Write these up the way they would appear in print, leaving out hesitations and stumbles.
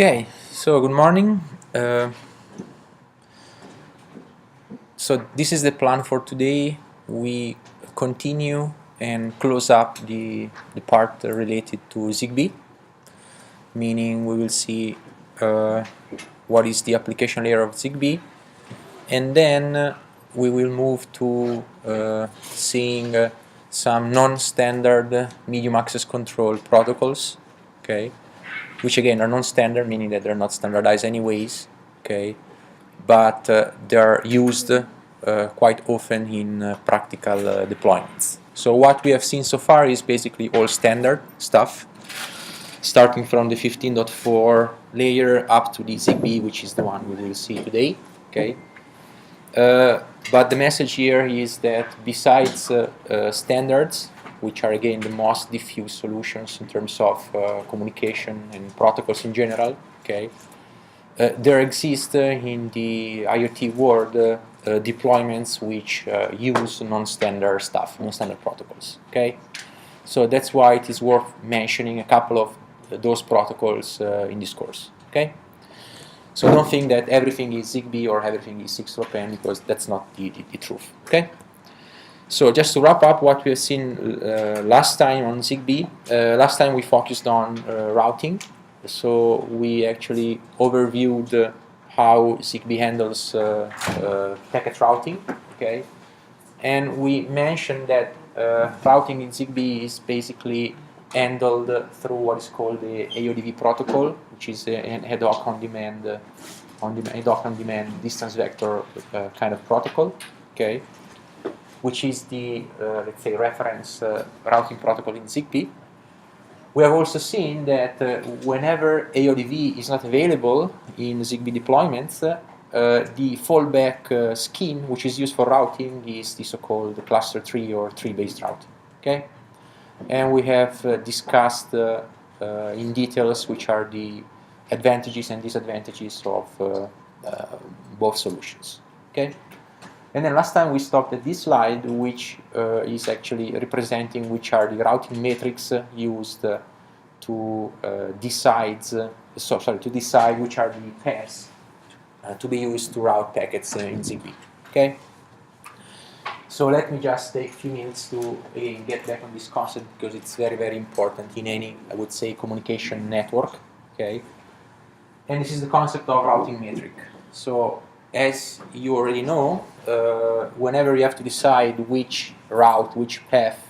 Okay, so good morning. So this is the plan for today. We continue and close up the part related to ZigBee, meaning we will see what is the application layer of ZigBee, and then we will move to seeing some non-standard medium access control protocols, okay, which again are non-standard, meaning that they're not standardized anyways, okay, but they're used quite often in practical deployments. So what we have seen so far is basically all standard stuff, starting from the 15.4 layer up to the ZigBee, which is the one we will see today, okay. But the message here is that besides standards, which are again the most diffuse solutions in terms of communication and protocols in general, okay, there exist in the IoT world deployments which use non-standard stuff, non-standard protocols, okay. So that's why it is worth mentioning a couple of those protocols in this course, okay. So don't think that everything is ZigBee or everything is 6LoWPAN, because that's not the truth, okay? So just to wrap up what we have seen last time on ZigBee, last time we focused on routing. So we actually overviewed how ZigBee handles packet routing, okay? And we mentioned that routing in ZigBee is basically handled through what is called the AODV protocol, which is an ad hoc on-demand distance vector kind of protocol, okay, which is the let's say reference routing protocol in ZigBee. We have also seen that whenever AODV is not available in ZigBee deployments, the fallback scheme which is used for routing is the so-called cluster tree or tree-based routing, okay. And we have discussed in details which are the advantages and disadvantages of both solutions, okay. And then last time we stopped at this slide, which is actually representing which are the routing metrics used to decide which are the paths to be used to route packets in ZigBee, okay. So let me just take a few minutes to get back on this concept, because it's very, very important in any, I would say, communication network, okay? And this is the concept of routing metric. So as you already know, whenever you have to decide which route, which path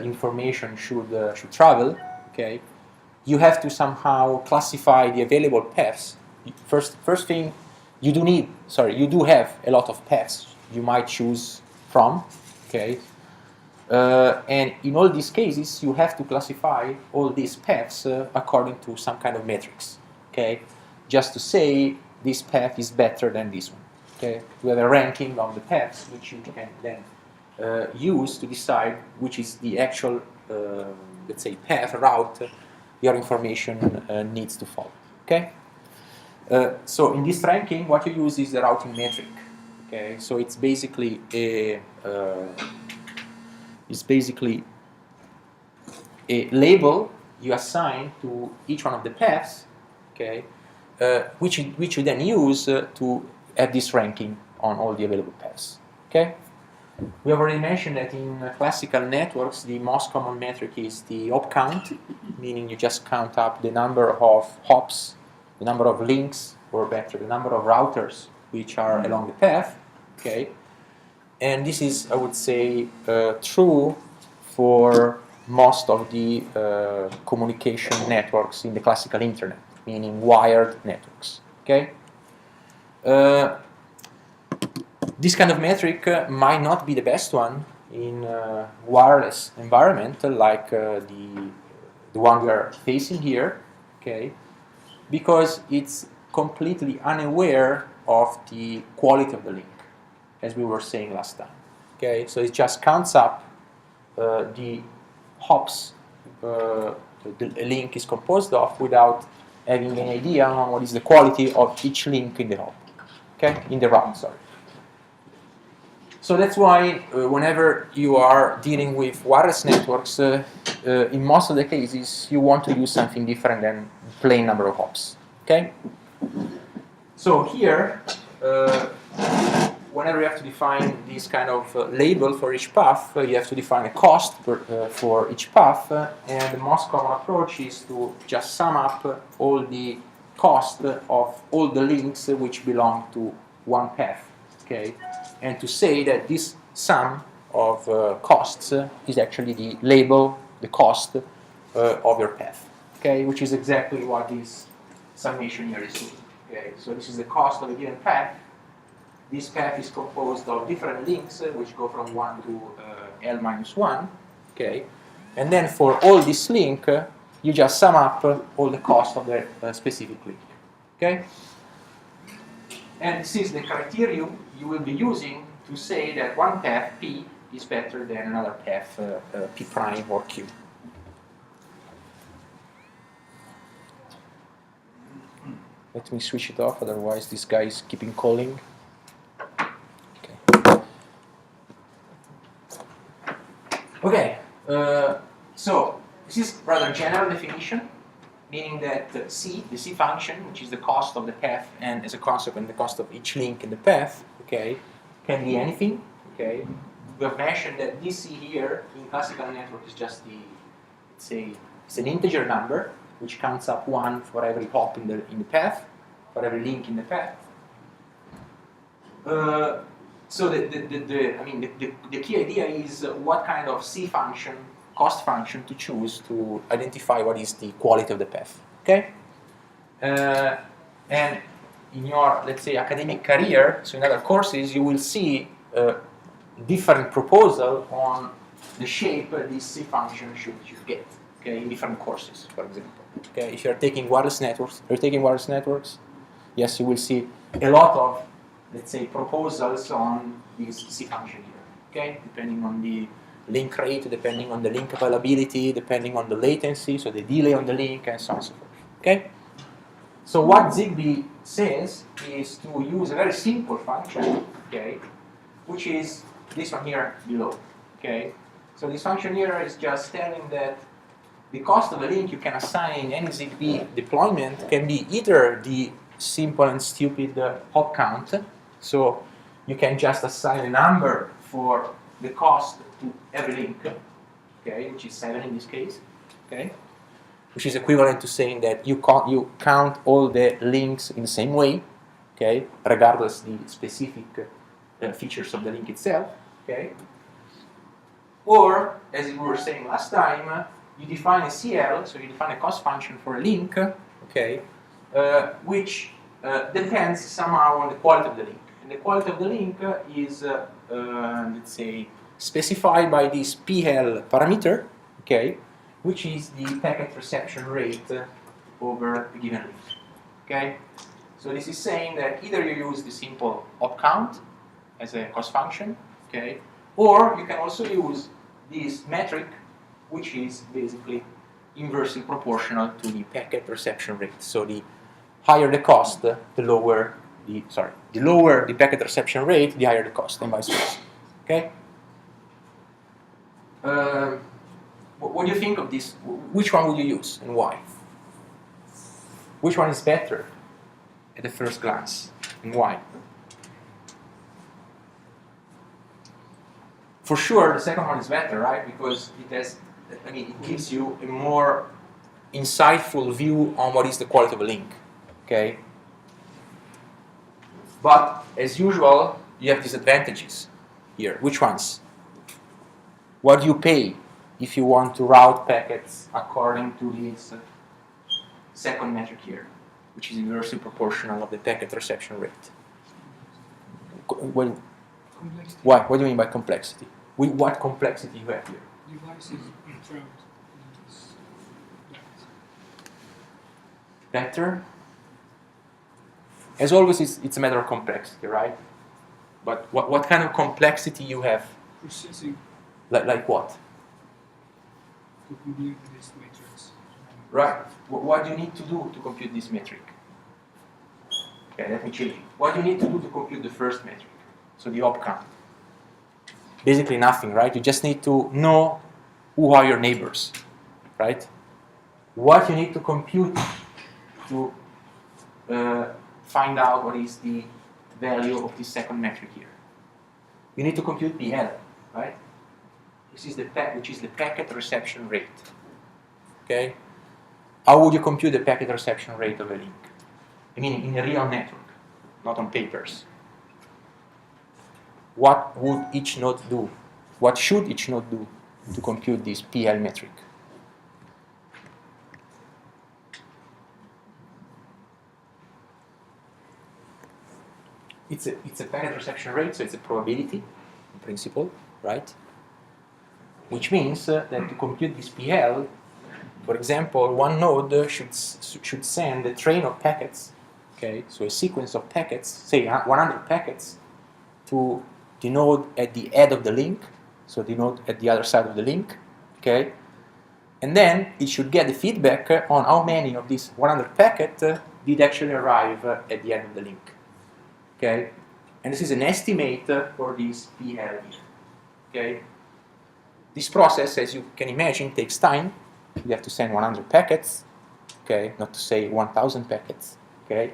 information should travel, okay, you have to somehow classify the available paths. First thing, you do have a lot of paths you might choose from, okay, and in all these cases you have to classify all these paths according to some kind of metrics, okay, just to say this path is better than this one, okay. You have a ranking of the paths which you can then use to decide which is the actual let's say route your information needs to follow, okay. So in this ranking what you use is the routing metric. Okay, so it's basically a label you assign to each one of the paths, okay, which you then use to have this ranking on all the available paths. Okay, we have already mentioned that in classical networks the most common metric is the hop count, meaning you just count up the number of hops, the number of links, or better, the number of routers which are along the path. Okay, and this is, I would say, true for most of the communication networks in the classical internet, meaning wired networks. Okay. This kind of metric might not be the best one in wireless environment like the one we are facing here, okay, because it's completely unaware of the quality of the link, as we were saying last time. Okay, so it just counts up the hops the link is composed of without having any idea on what is the quality of each link in the hop. Okay, in the route, sorry. So that's why whenever you are dealing with wireless networks, in most of the cases, you want to use something different than plain number of hops. Okay. So here, whenever you have to define this kind of label for each path, you have to define a cost for each path, and the most common approach is to just sum up all the cost of all the links which belong to one path, okay, and to say that this sum of costs is actually the label, the cost of your path, okay, which is exactly what this summation here is doing. Okay, so this is the cost of a given path. This path is composed of different links which go from 1 to L minus 1, okay? And then for all this link, you just sum up all the cost of the specific link, okay? And this is the criterion you will be using to say that one path, P, is better than another path, P prime or Q. Let me switch it off, otherwise this guy is keeping calling. Okay, so this is rather general definition, meaning that C, the C function, which is the cost of the path and as a consequence the cost of each link in the path, okay, can be anything, okay. We have mentioned that this C here in classical network is just the, let's say, it's an integer number which counts up 1 for every hop in the path, for every link in the path. So the key idea is what kind of C function, cost function to choose to identify what is the quality of the path. Okay, and in your, let's say, academic career, so in other courses, you will see different proposal on the shape this C function should get. Okay, in different courses, for example. Okay, if you are taking wireless networks, yes, you will see a lot of, let's say, proposals on this C function here, okay? Depending on the link rate, depending on the link availability, depending on the latency, so the delay on the link, and so on and so forth, okay? So what ZigBee says is to use a very simple function, okay, which is this one here below, okay? So this function here is just telling that the cost of a link you can assign in any ZigBee deployment can be either the simple and stupid hop count. So you can just assign a number for the cost to every link, okay, which is 7 in this case, okay, which is equivalent to saying that you count all the links in the same way, okay, regardless the specific features of the link itself, okay. Or, as we were saying last time, you define a CL, so you define a cost function for a link, okay, which depends somehow on the quality of the link. And the quality of the link is, let's say, specified by this PL parameter, okay, which is the packet reception rate over a given link, okay. So this is saying that either you use the simple hop count as a cost function, okay, or you can also use this metric, which is basically inversely proportional to the packet reception rate. So the higher the cost, the lower the packet reception rate, the higher the cost, and vice versa. Okay. What do you think of this? Which one would you use and why? Which one is better at the first glance and why? For sure, the second one is better, right? Because it gives you a more insightful view on what is the quality of a link, okay? But, as usual, you have disadvantages here. Which ones? What do you pay if you want to route packets according to this second metric here, which is inversely proportional of the packet reception rate. Why? What do you mean by complexity? What complexity you have here? Devices trapped. Better? As always, it's a matter of complexity, right? But what kind of complexity you have? Processing. Like what? To compute this matrix. Right. What do you need to do to compute this metric? Okay, let me change it. What do you need to do to compute the first metric? So the op count. Basically nothing, right? You just need to know who are your neighbors, right? What you need to compute to find out what is the value of this second metric here. You need to compute PL, right? This is which is the packet reception rate. Okay? How would you compute the packet reception rate of a link? I mean, in a real network, not on papers. What would each node do? What should each node do to compute this PL metric? It's a packet reception rate, so it's a probability in principle, right? Which means that to compute this PL, for example, one node should send a train of packets, okay, so a sequence of packets, say 100 packets, to the node at the head of the link, so the node at the other side of the link, okay, and then it should get the feedback on how many of these 100 packets did actually arrive at the end of the link. Okay, and this is an estimate for this PL here. Okay, this process, as you can imagine, takes time. You have to send 100 packets. Okay, not to say 1,000 packets. Okay,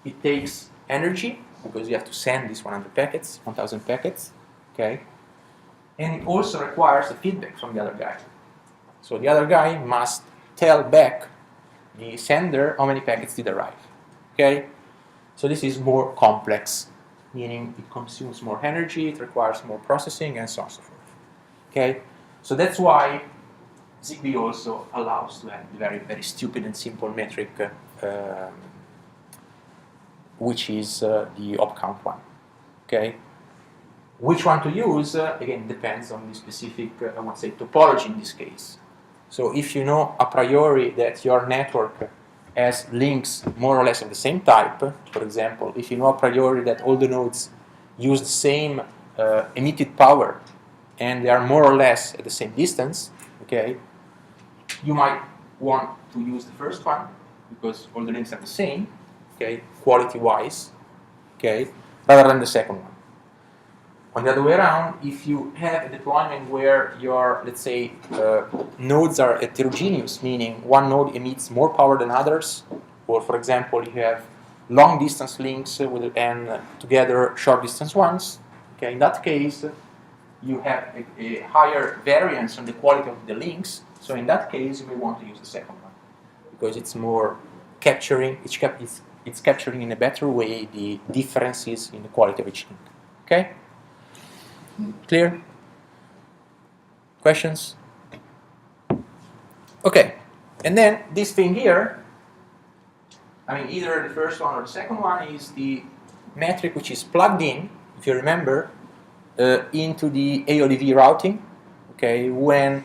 it takes energy because you have to send these 100 packets, 1,000 packets. Okay, and it also requires a feedback from the other guy. So the other guy must tell back the sender how many packets did arrive. Okay. So this is more complex, meaning it consumes more energy, it requires more processing, and so on and so forth. Okay, so that's why ZigBee also allows to have a very, very stupid and simple metric, which is the op count one. Okay, which one to use again depends on the specific, I would say, topology in this case. So if you know a priori that your network has links more or less of the same type. For example, if you know a priori that all the nodes use the same emitted power and they are more or less at the same distance, okay, you might want to use the first one because all the links are the same, okay, quality-wise, okay, rather than the second one. On the other way around, if you have a deployment where your, let's say, nodes are heterogeneous, meaning one node emits more power than others, or for example, you have long-distance links and together short-distance ones, okay, in that case, you have a higher variance on the quality of the links, so in that case, you may want to use the second one, because it's more capturing, it's capturing in a better way the differences in the quality of each link, okay? Clear? Questions? Okay, and then this thing here, I mean, either the first one or the second one is the metric which is plugged in, if you remember, into the AODV routing, okay, when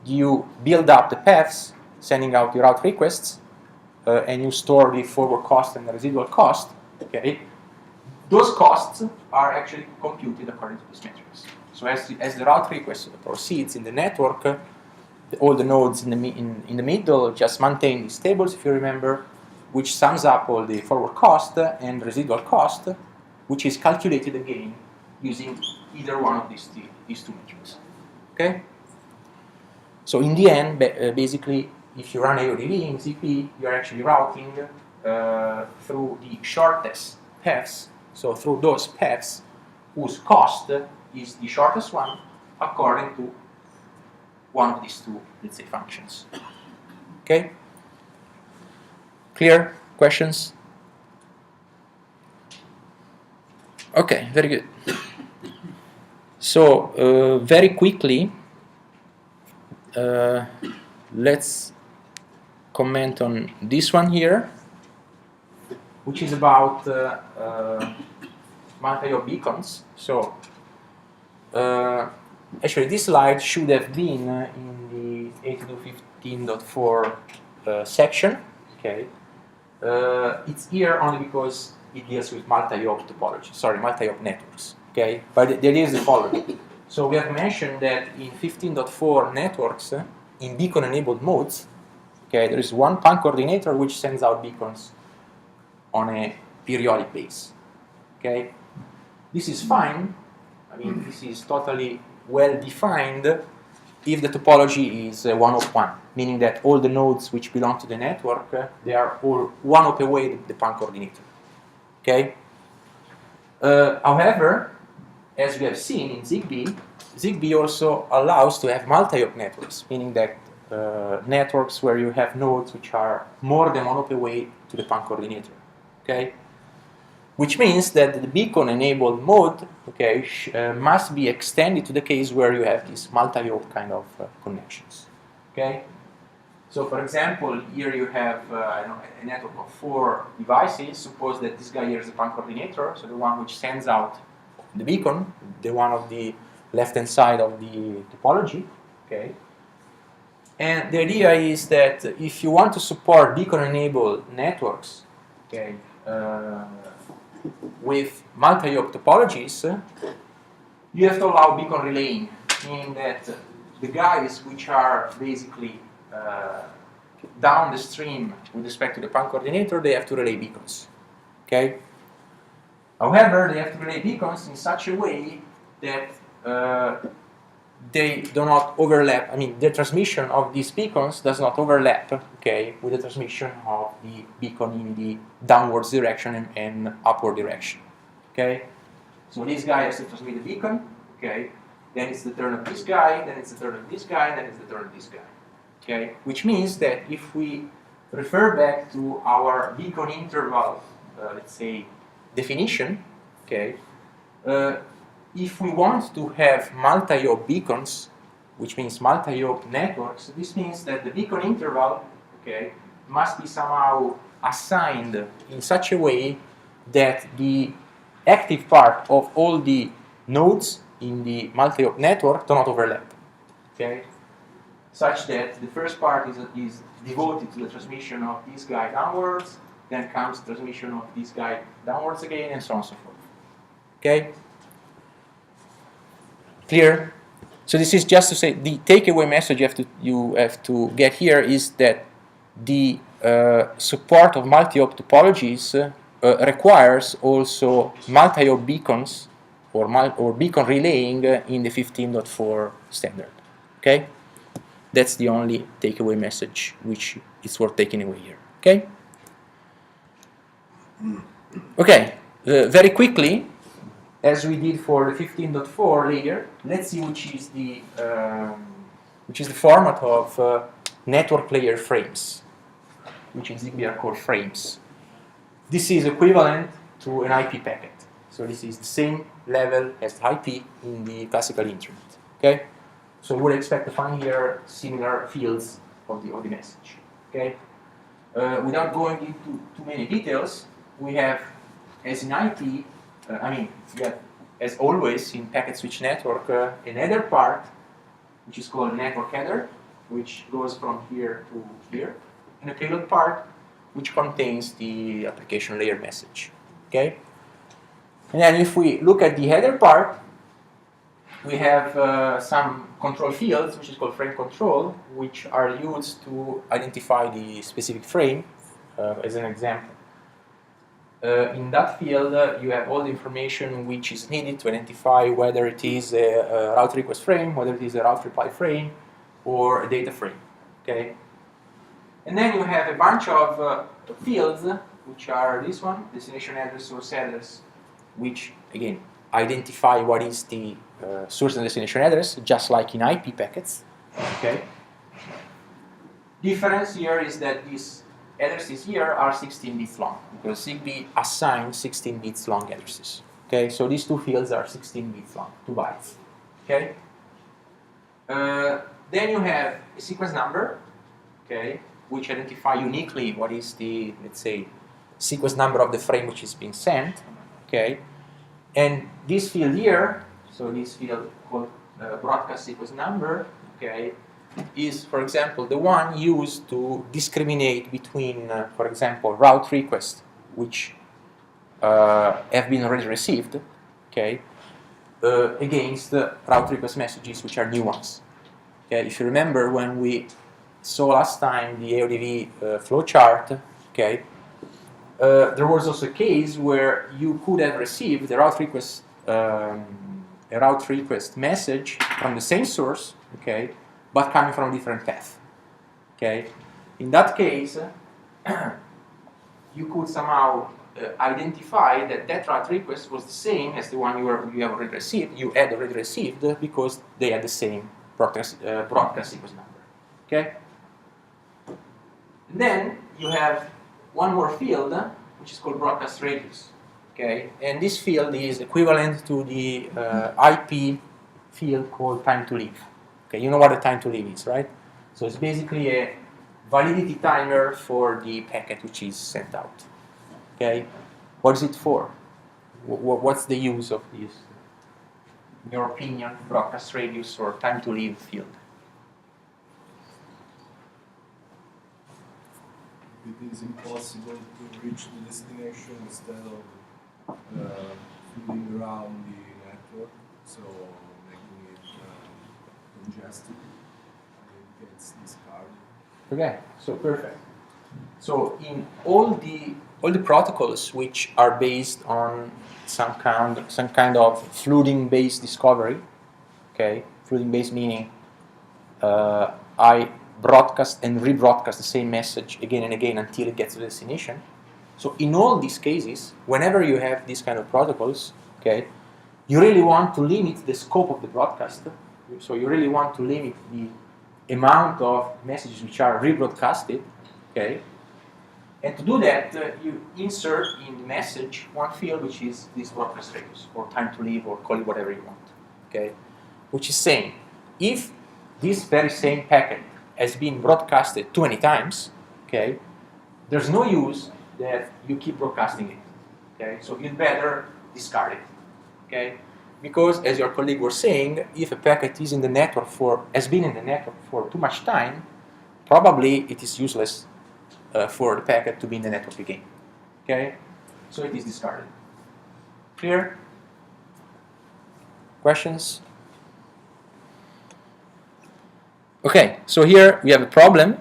you build up the paths, sending out the route requests, and you store the forward cost and the residual cost, okay, those costs are actually computed according to these metrics. So as the route request proceeds in the network, all the nodes in the middle just maintain these tables, if you remember, which sums up all the forward cost and residual cost, which is calculated again using either one of these two metrics. Okay? So in the end, basically, if you run AODV in ZigBee, you're actually routing through the shortest paths. So through those paths whose cost is the shortest one according to one of these two, let's say, functions. Okay? Clear? Questions? Okay, very good. So very quickly, let's comment on this one here, which is about multi-hop beacons. So actually this slide should have been in the 82.15.4 section. Okay, it's here only because it deals with multi-hop topology. Sorry, multi-hop networks. Okay, but the idea is the following. So we have mentioned that in 15.4 networks, in beacon-enabled modes, okay, there is one pan coordinator which sends out beacons on a periodic base. Okay, this is fine. I mean, this is totally well defined if the topology is 1 hop 1, meaning that all the nodes which belong to the network they are all 1 hop away the pan coordinator. Okay. However, as we have seen in ZigBee, ZigBee also allows to have multi-hop networks, meaning that networks where you have nodes which are more than 1 hop away to the pan coordinator. Okay, which means that the beacon-enabled mode, okay, must be extended to the case where you have these multi-hop kind of connections. Okay, so for example, here you have a network of 4 devices. Suppose that this guy here is the pan coordinator, so the one which sends out the beacon, the one of the left-hand side of the topology. Okay, and the idea is that if you want to support beacon-enabled networks, okay, with multi-hop topologies, you have to allow beacon relaying, meaning that the guys which are basically down the stream with respect to the pan coordinator, they have to relay beacons. Okay. However, they have to relay beacons in such a way that they do not overlap. I mean, the transmission of these beacons does not overlap, okay, with the transmission of the beacon in the downwards direction and upward direction. Okay, so this guy has to transmit the beacon. Okay, then it's the turn of this guy, then it's the turn of this guy, then it's the turn of this guy. Okay, which means that if we refer back to our beacon interval, let's say, definition, okay. If we want to have multi-hop beacons, which means multi-hop networks, this means that the beacon interval, okay, must be somehow assigned in such a way that the active part of all the nodes in the multi-hop network do not overlap. Okay, such that the first part is devoted to the transmission of this guy downwards, then comes the transmission of this guy downwards again, and so on and so forth. Okay. Clear? So this is just to say the takeaway message you have to get here is that the support of multi-hop topologies requires also multi-hop beacons or beacon relaying in the 15.4 standard. Okay, that's the only takeaway message which is worth taking away here. Okay. Okay. Very quickly, as we did for the 15.4 layer, let's see which is the format of network layer frames, which in ZigBee are called frames. This is equivalent to an IP packet. So this is the same level as the IP in the classical internet. Okay, so we would expect to find here similar fields of the message. Okay, without going into too many details, we have, as in IP. We have, as always in packet switch network, an header part, which is called network header, which goes from here to here, and a payload part, which contains the application layer message. Okay, and then if we look at the header part, we have some control fields, which is called frame control, which are used to identify the specific frame, as an example. In that field, you have all the information which is needed to identify whether it is a route request frame, whether it is a route reply frame, or a data frame. Okay, and then you have a bunch of fields, which are this one, destination address, source address, which again identify what is the source and destination address, just like in IP packets. Okay. Difference here is that these addresses here are 16 bits long, because ZigBee assigns 16 bits long addresses. Okay, so these two fields are 16 bits long, 2 bytes. Okay. Then you have a sequence number, okay, which identify uniquely what is the, let's say, sequence number of the frame which is being sent, okay, and this field here, so this field called broadcast sequence number, okay, is, for example, the one used to discriminate between, for example, route requests which have been already received, okay, against route request messages which are new ones. Okay, if you remember when we saw last time the AODV flowchart, okay, there was also a case where you could have received a route request message from the same source, okay, but coming from a different path. Okay, in that case, you could somehow identify that that route request was the same as the one you had already received, because they had the same broadcast sequence number. Okay. And then you have one more field, which is called broadcast radius. Okay, and this field is equivalent to the IP field called time to live. Okay, you know what a time to live is, right? So it's basically a validity timer for the packet which is sent out. Okay, what is it for? What's the use of this, in your opinion, broadcast radius or time to live field? It is impossible to reach the destination instead of fooling around the network, so making it congested, it gets discarded. Okay, so perfect. So in all the protocols which are based on some kind of flooding-based discovery, okay, flooding-based meaning I broadcast and rebroadcast the same message again and again until it gets to the destination. So in all these cases, whenever you have these kind of protocols, okay, you really want to limit the scope of the broadcast. So you really want to limit the amount of messages which are rebroadcasted, okay. And to do that, you insert in the message one field which is this broadcast radius, or time to live, or call it whatever you want, okay. Which is saying, if this very same packet has been broadcasted too many times, okay, there's no use that you keep broadcasting it, okay. So you'd better discard it, okay. Because, as your colleague was saying, if a packet is in the network has been in the network for too much time, probably it is useless for the packet to be in the network again. Okay, so it is discarded. Clear? Questions? Okay, so here we have a problem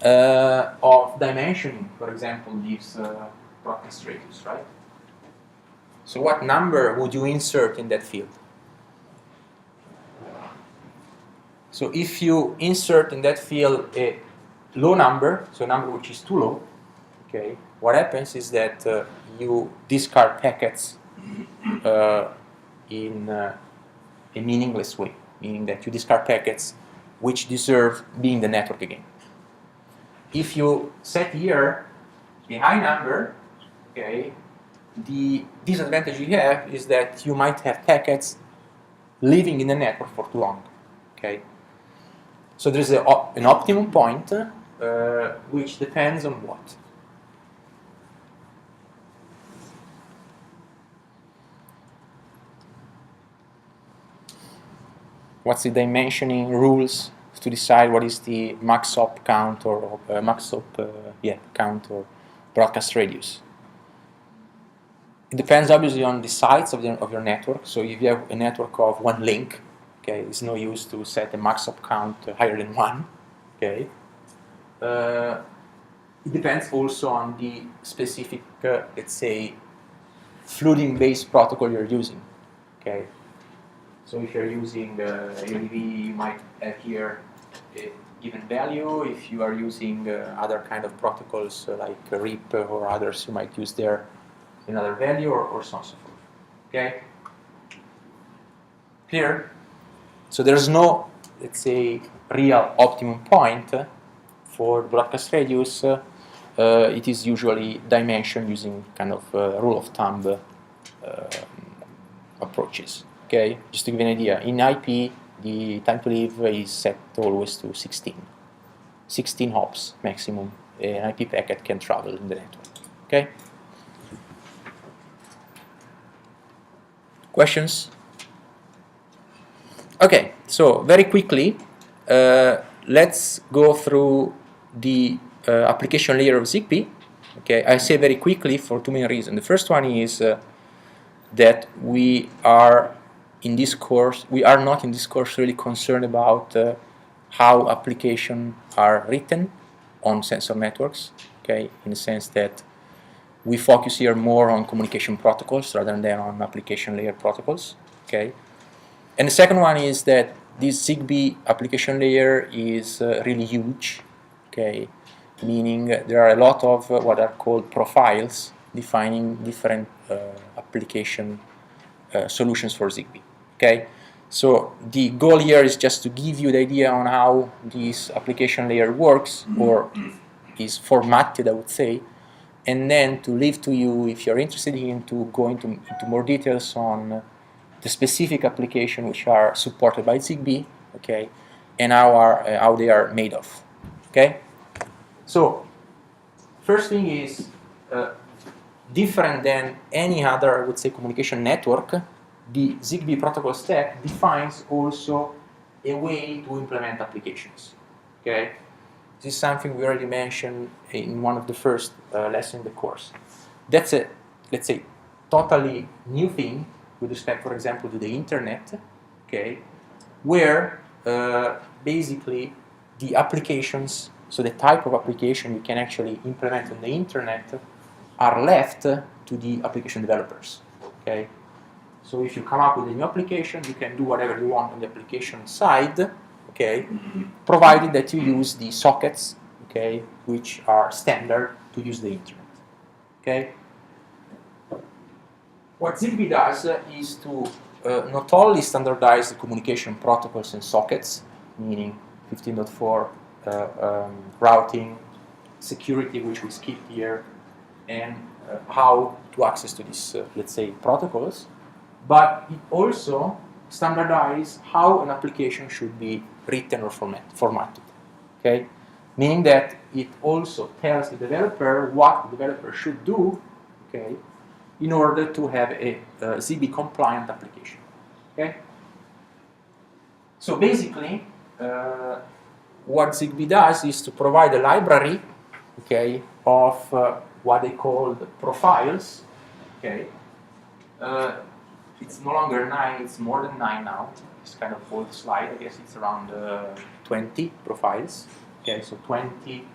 of dimensioning, for example, this broadcast radius, right? So what number would you insert in that field? So if you insert in that field a low number, so a number which is too low, okay, what happens is that you discard packets in a meaningless way, meaning that you discard packets which deserve being in the network again. If you set here a high number, okay, the disadvantage you have is that you might have packets living in the network for too long, okay. So there's an optimum point which depends on what? What's the dimensioning rules to decide what is the max op count or count or broadcast radius? It depends obviously on the size of your network. So if you have a network of one link, okay, it's no use to set a max op count higher than 1. Okay. It depends also on the specific, let's say, flooding-based protocol you're using. Okay. So if you're using AODV, you might have here a given value. If you are using other kind of protocols like RIP or others, you might use there another value, or so on and so forth. Okay? Clear? So there's no, let's say, real optimum point for broadcast radius. It is usually dimensioned using kind of rule of thumb approaches. Okay? Just to give you an idea, in IP the time to live is set always to 16. 16 hops maximum an IP packet can travel in the network. Okay? Questions? Okay, so very quickly, let's go through the application layer of ZigBee. Okay, I say very quickly for two main reasons. The first one is that we are not in this course really concerned about how applications are written on sensor networks. Okay, in the sense that we focus here more on communication protocols rather than on application layer protocols. Okay. And the second one is that this ZigBee application layer is really huge, okay? Meaning there are a lot of what are called profiles defining different application solutions for ZigBee, okay? So the goal here is just to give you the idea on how this application layer works, or is formatted, I would say, and then to leave to you, if you're interested in, to go into more details on the specific application which are supported by ZigBee, okay, and how they are made of, okay. So first thing is different than any other, I would say, communication network. The ZigBee protocol stack defines also a way to implement applications, okay. This is something we already mentioned in one of the first lessons in the course. That's a, let's say, totally new thing with respect, for example, to the internet, okay, where basically the applications, so the type of application you can actually implement on the internet, are left to the application developers, okay. So if you come up with a new application, you can do whatever you want on the application side, okay, provided that you use the sockets, okay, which are standard to use the internet, okay. What ZigBee does is to not only standardize the communication protocols and sockets, meaning 15.4 routing, security, which we skip here, and how to access to these, let's say, protocols, but it also standardizes how an application should be written or formatted. Okay, meaning that it also tells the developer what the developer should do, okay, in order to have a ZigBee compliant application. Okay? So basically, what ZigBee does is to provide a library, okay, of what they call the profiles. Okay? It's no longer 9, it's more than 9 now. It's kind of old slide, I guess it's around 20 profiles. Okay, so 20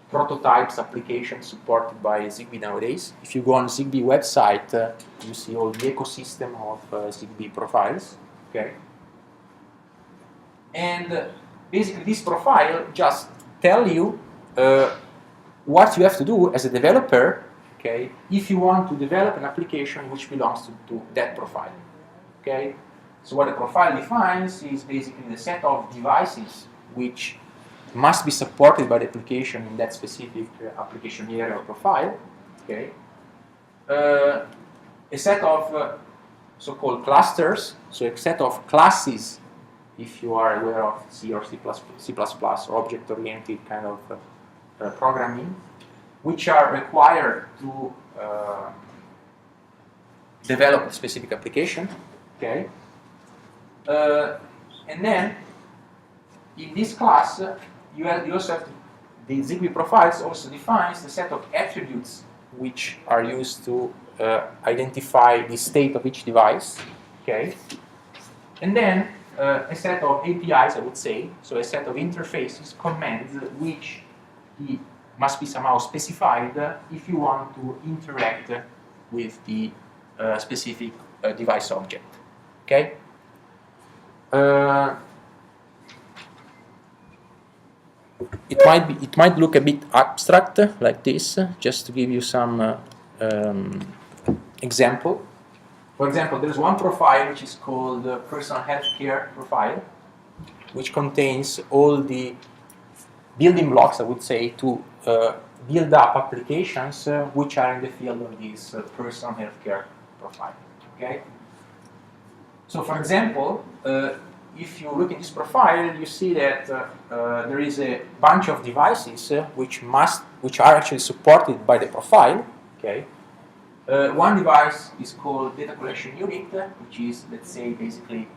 prototypes, applications supported by ZigBee nowadays. If you go on ZigBee website, you see all the ecosystem of ZigBee profiles. Okay, and basically this profile just tell you what you have to do as a developer. Okay, if you want to develop an application which belongs to that profile. Okay, so what the profile defines is basically the set of devices which must be supported by the application in that specific application area or profile. Okay, a set of so-called clusters, so a set of classes, if you are aware of C or C++, or object-oriented kind of programming, which are required to develop a specific application. Okay, and then in this class, you also have the ZigBee profiles also defines the set of attributes which are used to identify the state of each device. Okay, and then a set of APIs, I would say, so a set of interfaces, commands, which must be somehow specified if you want to interact with the specific device object. Okay. It might look a bit abstract like this, just to give you some example. For example, there's one profile which is called personal healthcare profile, which contains all the building blocks, I would say, to build up applications which are in the field of this personal healthcare profile. Okay. So, for example, if you look in this profile, you see that there is a bunch of devices which are actually supported by the profile. Okay. One device is called data collection unit, which is, let's say, basically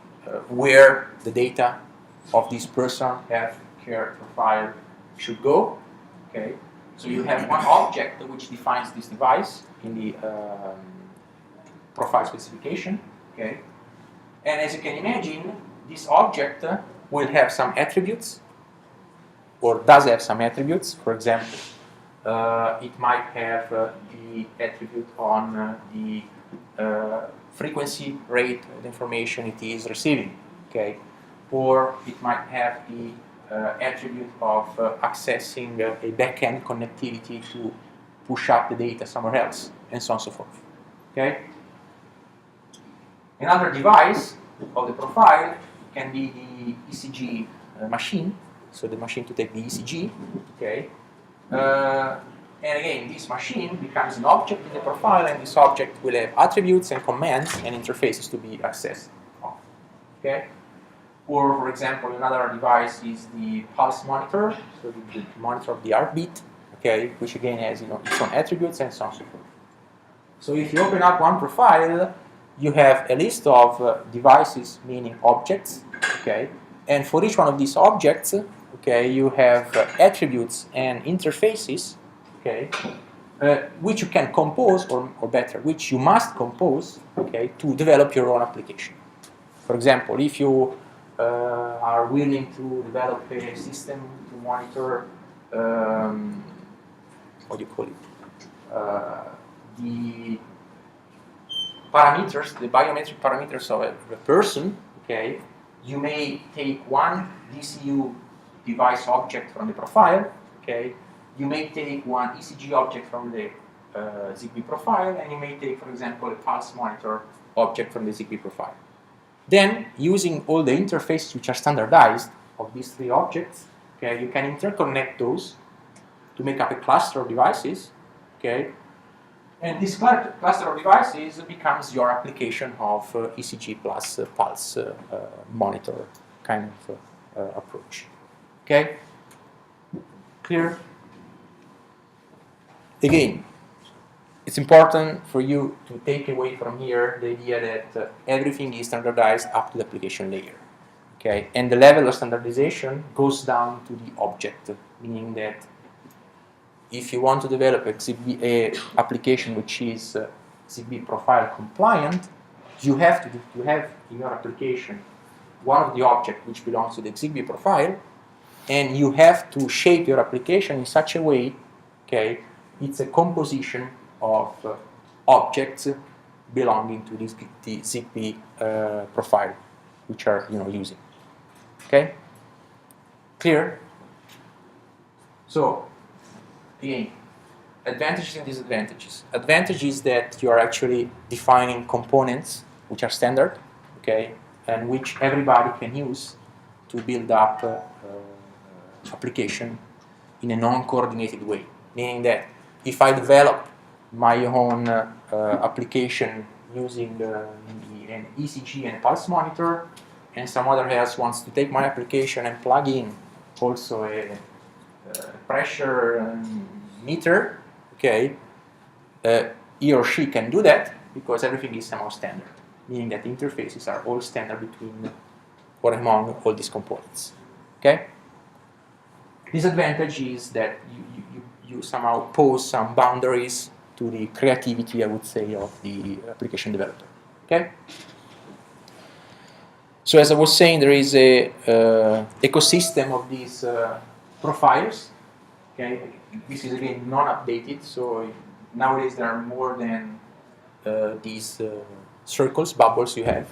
where the data of this person, health care profile, should go. Okay. So you have one object which defines this device in the profile specification. Okay. And as you can imagine, this object will have some attributes, or does have some attributes. For example, it might have the attribute on the frequency rate of the information it is receiving, okay? Or it might have the attribute of accessing a backend connectivity to push up the data somewhere else, and so on and so forth, okay? Another device of the profile can be the ECG machine, so the machine to take the ECG, okay? And again, this machine becomes an object in the profile, and this object will have attributes and commands and interfaces to be accessed. Okay? Or, for example, another device is the pulse monitor, so the monitor of the heartbeat, okay, which again has its own attributes and so on and so forth. So if you open up one profile, you have a list of devices, meaning objects, okay, and for each one of these objects, okay, you have attributes and interfaces, okay, which you can compose, or better, which you must compose, okay, to develop your own application. For example, if you are willing to develop a system to monitor, what do you call it, the parameters, the biometric parameters of a person, okay, you may take one DCU device object from the profile, okay, you may take one ECG object from the ZigBee profile, and you may take, for example, a pulse monitor object from the ZigBee profile. Then, using all the interfaces which are standardized of these three objects, okay, you can interconnect those to make up a cluster of devices, okay, and this cluster of devices becomes your application of ECG plus pulse monitor kind of approach. Okay? Clear? Again, it's important for you to take away from here the idea that everything is standardized up to the application layer. Okay? And the level of standardization goes down to the object, meaning that if you want to develop a ZigBee application which is ZigBee profile compliant, you have to have in your application one of the objects which belongs to the ZigBee profile, and you have to shape your application in such a way, okay, it's a composition of objects belonging to this the ZigBee profile, which are using. Okay, clear? So. Again, advantages and disadvantages. Advantage is that you are actually defining components which are standard, okay, and which everybody can use to build up application in a non-coordinated way. Meaning that if I develop my own application using an ECG and pulse monitor, and some other else wants to take my application and plug in also a pressure meter, okay, he or she can do that because everything is somehow standard, meaning that the interfaces are all standard between or among all these components. Okay. Disadvantage is that you somehow pose some boundaries to the creativity, I would say, of the application developer. Okay. So as I was saying, there is a ecosystem of these profiles. Okay, this is again non-updated, so nowadays there are more than these circles, bubbles you have,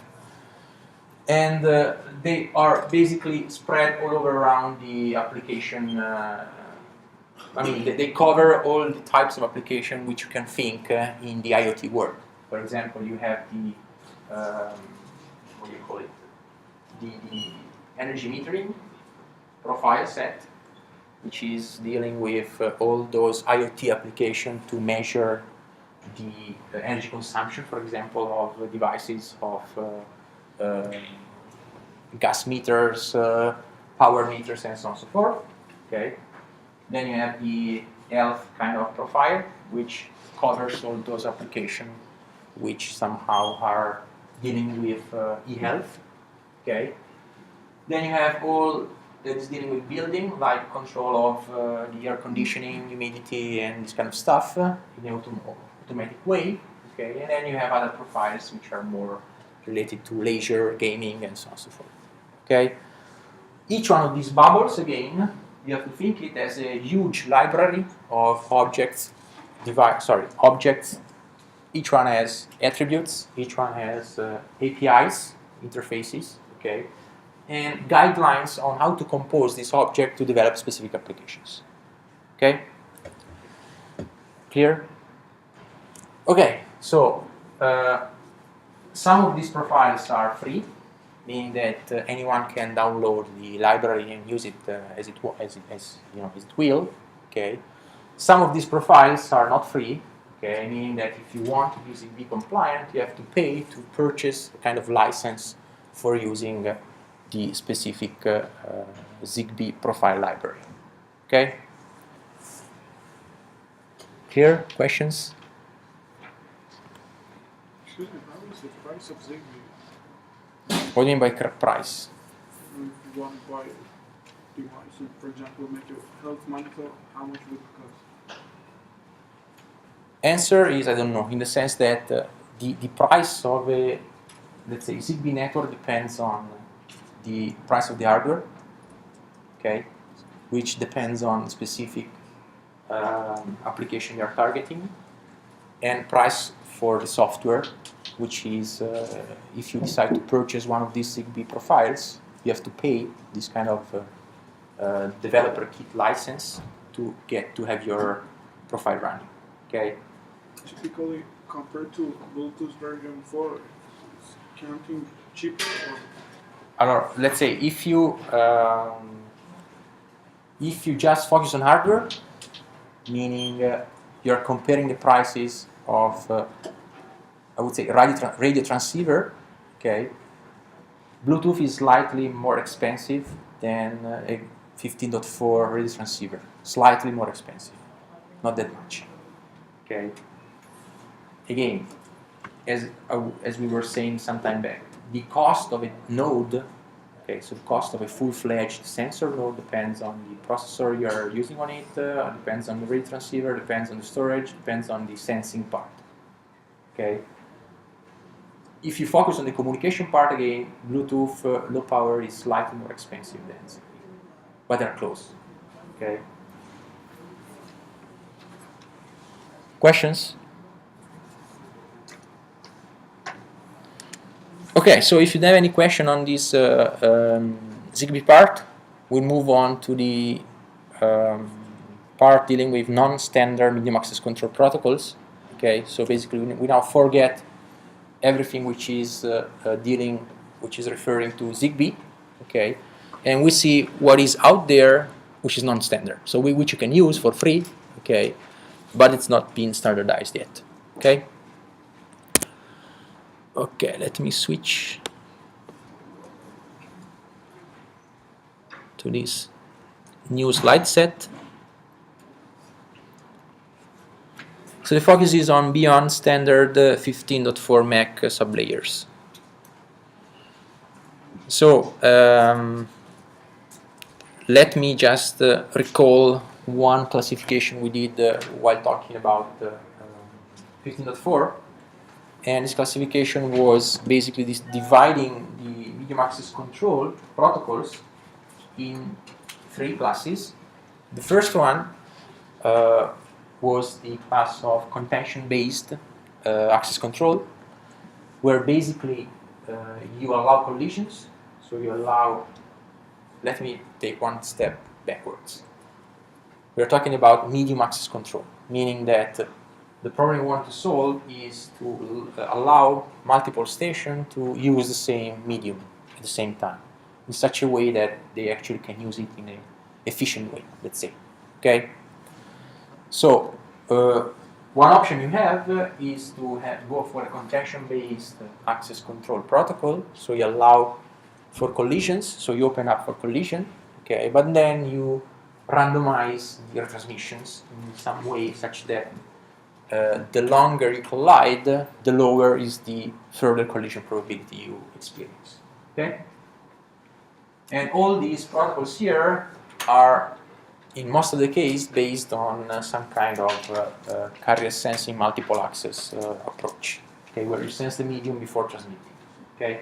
and they are basically spread all over around the application. I mean, they cover all the types of application which you can think in the IoT world. For example, you have the what do you call it? The energy metering profile set, which is dealing with all those IoT applications to measure the energy consumption, for example, of devices of gas meters, power meters, and so on and so forth. Okay. Then you have the health kind of profile, which covers all those applications which somehow are dealing with e-health. Okay. Then you have all that is dealing with building, like control of the air conditioning, humidity, and this kind of stuff in an automatic way. Okay. And then you have other profiles which are more related to leisure, gaming, and so on and so forth. Okay. Each one of these bubbles, again, you have to think it as a huge library of objects. Objects. Each one has attributes. Each one has APIs, interfaces. Okay. And guidelines on how to compose this object to develop specific applications. Okay? Clear? Okay, so some of these profiles are free, meaning that anyone can download the library and use it as it will. Okay? Some of these profiles are not free, okay? Meaning that if you want to be ZigBee compliant, you have to pay to purchase a kind of license for using the specific ZigBee profile library. Okay? Clear? Questions? Excuse me, how is the price of ZigBee? What do you mean by price? If you want to buy a device, for example, make a health monitor, how much would it cost? Answer is I don't know, in the sense that the price of a, let's say, ZigBee network depends on the price of the hardware, okay, which depends on specific application you are targeting, and price for the software, which is if you decide to purchase one of these ZigBee profiles, you have to pay this kind of developer kit license to have your profile running. Okay. Typically, compared to Bluetooth version 4, is counting cheaper or? Let's say if you just focus on hardware, meaning you are comparing the prices of I would say radio transceiver, okay. Bluetooth is slightly more expensive than a 15.4 radio transceiver. Slightly more expensive, not that much. Okay. Again, as we were saying some time back, the cost of a node, okay, so the cost of a full-fledged sensor node depends on the processor you are using on it, depends on the radio transceiver, depends on the storage, depends on the sensing part. Okay. If you focus on the communication part, again, Bluetooth low power is slightly more expensive than ZigBee, but they're close. Okay. Questions? Okay, so if you have any question on this ZigBee part, we'll move on to the part dealing with non-standard medium access control protocols. Okay, so basically we now forget everything which is referring to ZigBee. Okay, and we see what is out there which is non-standard. So which you can use for free. Okay, but it's not being standardized yet. Okay. Okay, let me switch to this new slide set. So the focus is on beyond standard 15.4 MAC sublayers. So let me just recall one classification we did while talking about 15.4. And this classification was basically this dividing the medium access control protocols in 3 classes. The first one was the class of contention-based access control, where basically you allow collisions. So you allow, let me take one step backwards. We're talking about medium access control, meaning that the problem we want to solve is to allow multiple stations to use the same medium at the same time in such a way that they actually can use it in an efficient way, let's say. Okay? So, one option you have is to go for a contention-based access control protocol. So you allow for collisions, so you open up for collision, okay, but then you randomize the retransmissions in some way such that the longer you collide, the lower is the further collision probability you experience. Okay? And all these protocols here are, in most of the case, based on some kind of carrier sensing multiple access approach. Okay, where you sense the medium before transmitting. Okay,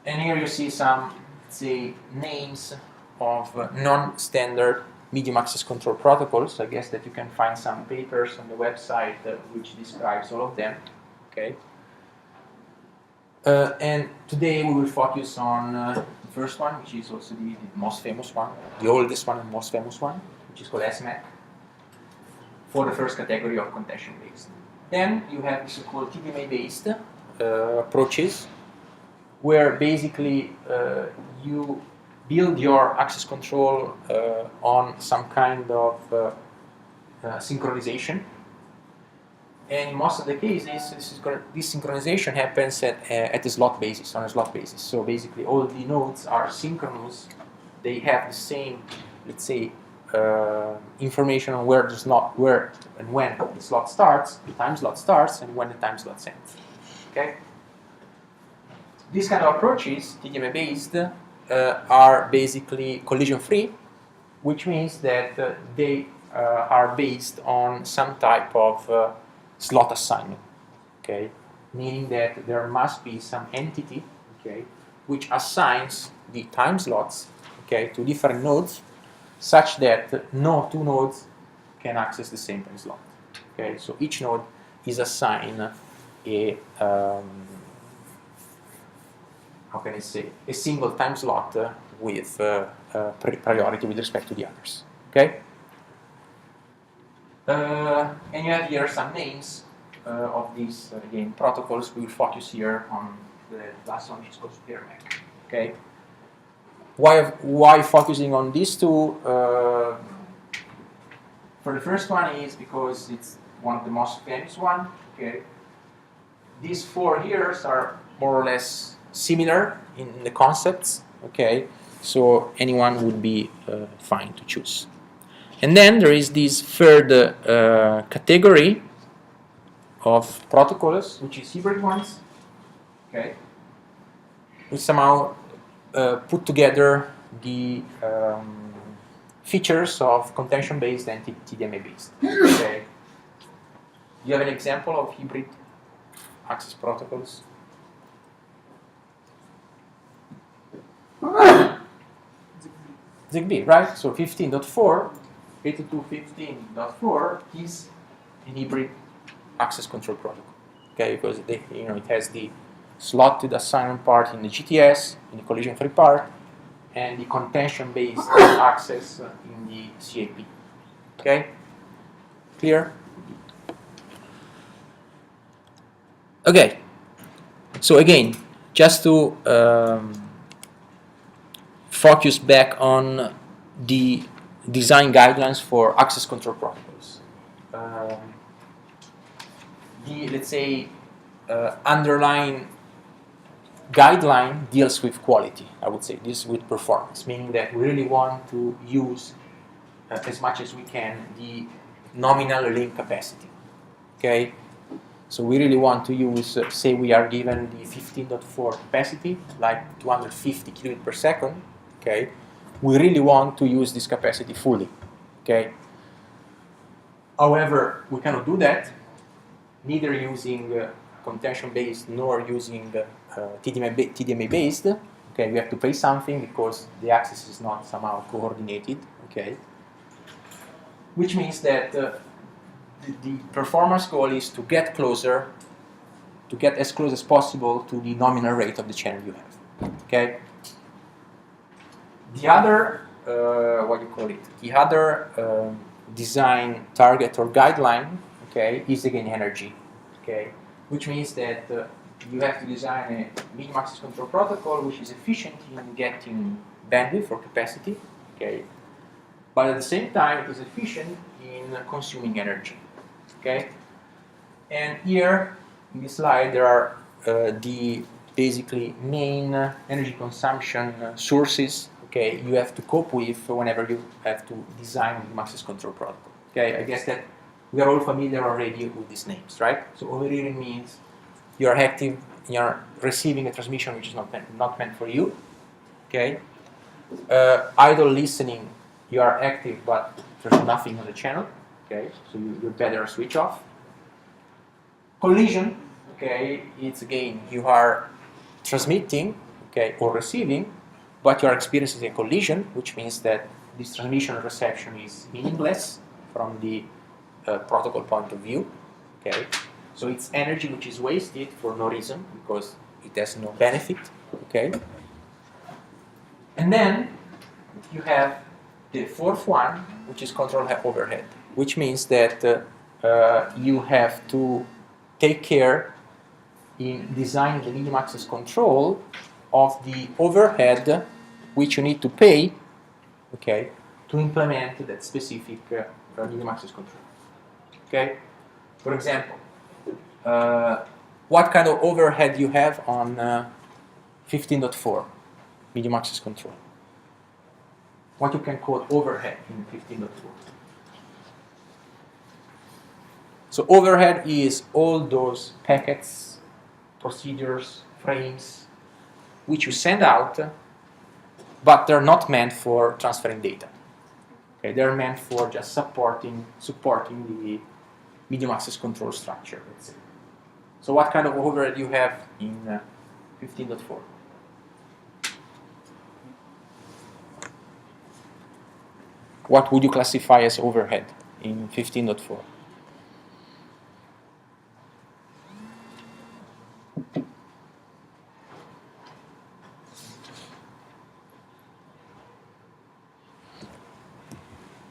and here you see some, say, names of non-standard medium access control protocols. I guess that you can find some papers on the website which describes all of them. Okay, and today we will focus on the first one, which is also the most famous one, the oldest one and most famous one, which is called SMAC, for the first category of contention-based. Then you have the so-called TDMA-based approaches, where basically you build your access control on some kind of synchronization. And in most of the cases, this synchronization happens at a slot basis, on a slot basis. So basically, all the nodes are synchronous. They have the same, let's say, information on where the slot, where and when the slot starts, the time slot starts, and when the time slot ends. Okay. These kind of approaches, TDMA-based, are basically collision-free, which means that they are based on some type of slot assignment. Okay, meaning that there must be some entity, okay, which assigns the time slots, okay, to different nodes, such that no two nodes can access the same time slot. Okay, so each node is assigned a how can I say, a single time slot with priority with respect to the others. Okay, and you have here some names of these again protocols. We will focus here on the last one, which is called SMAC. Okay. Why focusing on these two? For the first one is because it's one of the most famous one. Okay. These four here are more or less similar in the concepts. Okay. So anyone would be fine to choose. And then there is this third category of protocols, which is hybrid ones. Okay. We somehow put together the features of contention-based and TDMA-based. Okay. Do you have an example of hybrid access protocols? ZigBee, right? So 15.4, 82.15.4 is an hybrid access control protocol. Okay, because it has the slotted assignment part in the GTS, in the collision-free part, and the contention-based access in the CAP. Okay, clear? Okay, so again, just to focus back on the design guidelines for access control protocols. The, let's say, underlying guideline deals with quality, I would say, deals with performance, meaning that we really want to use as much as we can the nominal link capacity. Okay, so we really want to use, say we are given the 15.4 capacity, like 250 kilobits per second. Okay, we really want to use this capacity fully. Okay, however, we cannot do that, neither using contention-based nor using TDMA-based. Okay, we have to pay something because the access is not somehow coordinated. Okay, which means that the performance goal is to get closer, to get as close as possible to the nominal rate of the channel you have. Okay. The other, what do you call it? The other design target or guideline, okay, is again energy. Okay, which means that you have to design a medium access control protocol which is efficient in getting bandwidth or capacity. Okay, but at the same time it is efficient in consuming energy. Okay, and here in this slide there are the basically main energy consumption sources, okay, you have to cope with whenever you have to design a access control protocol. Okay, I guess that we are all familiar already with these names, right? So overhearing means you are active, you are receiving a transmission which is not meant for you. Okay. Idle listening, you are active, but there's nothing on the channel. Okay, so you better switch off. Collision, okay, it's again you are transmitting, okay, or receiving, but you are experiencing a collision, which means that this transmission and reception is meaningless from the protocol point of view. Okay, so it's energy which is wasted for no reason because it has no benefit. Okay, and then you have the fourth one, which is control overhead, which means that you have to take care in designing the medium access control of the overhead which you need to pay, okay, to implement that specific medium access control. Okay, for example, what kind of overhead you have on 15.4 medium access control? What you can call overhead in 15.4. So overhead is all those packets, procedures, frames, which you send out, but they're not meant for transferring data. Okay, they're meant for just supporting the medium access control structure, let's say. So what kind of overhead you have in 15.4? What would you classify as overhead in 15.4?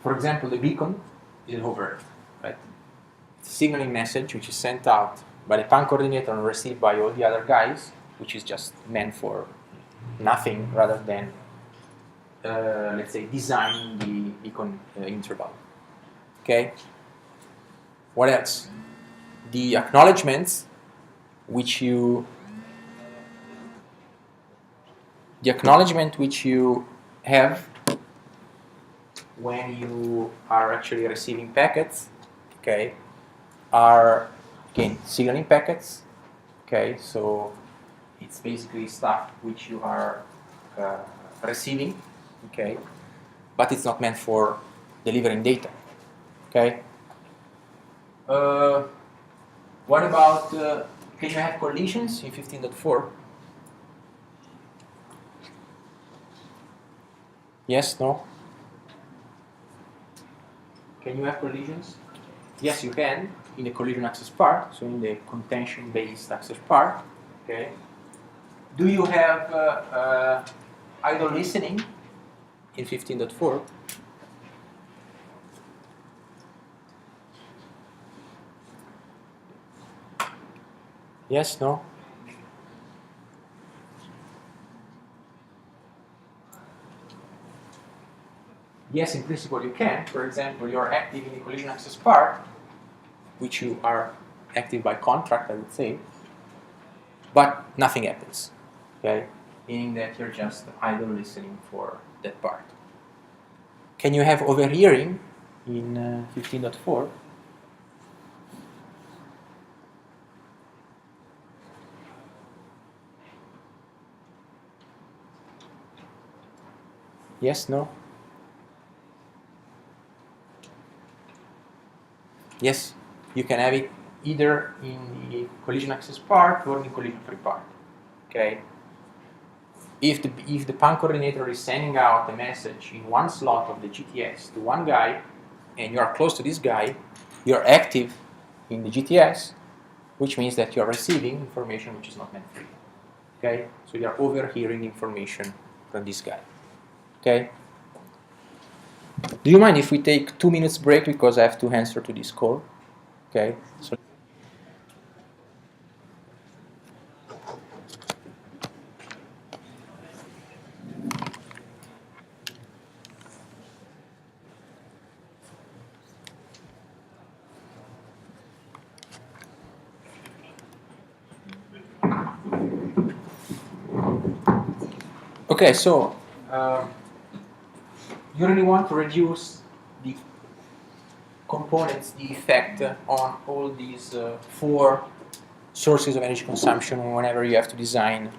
For example, the beacon is an overhead, right? It's a signaling message which is sent out by the PAN coordinator and received by all the other guys, which is just meant for nothing rather than let's say designing the beacon interval. Okay. What else? The acknowledgements which you have when you are actually receiving packets, okay, are again signaling packets. Okay, so it's basically stuff which you are receiving. Okay, but it's not meant for delivering data. Okay. What about can you have collisions in 15.4? Yes, no? Can you have collisions? Yes, you can in the collision access part, so in the contention-based access part. Okay. Do you have idle listening in 15.4? Yes, no? Yes, in principle you can. For example, you're active in the collision access part, which you are active by contract, I would say, but nothing happens. Okay, meaning that you're just idle listening for that part. Can you have overhearing in 15.4? Yes, no? Yes, you can have it either in the collision access part or in the collision free part. Okay. If the PAN coordinator is sending out a message in one slot of the GTS to one guy, and you are close to this guy, you are active in the GTS, which means that you are receiving information which is not meant for you. Okay, so you are overhearing information from this guy. Okay. Do you mind if we take 2 minutes break because I have to answer to this call? Okay. So Okay, so you really want to reduce the components, the effect on all these 4 sources of energy consumption whenever you have to design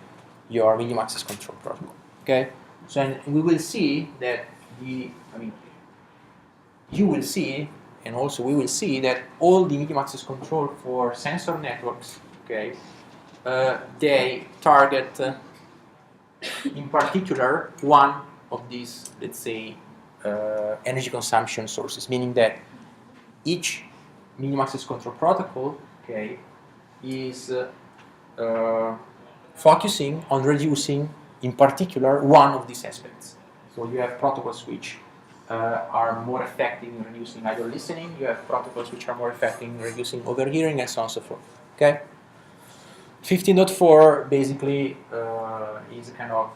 your medium access control protocol. Okay, so and we will see that you will see, and also we will see that all the medium access control for sensor networks, okay, they target in particular one of these, let's say, energy consumption sources, meaning that each medium access control protocol, okay, is focusing on reducing, in particular, one of these aspects. So you have protocols which are more effective in reducing idle listening. You have protocols which are more effective in reducing overhearing, and so on and so forth. Okay. 15.4 basically is a kind of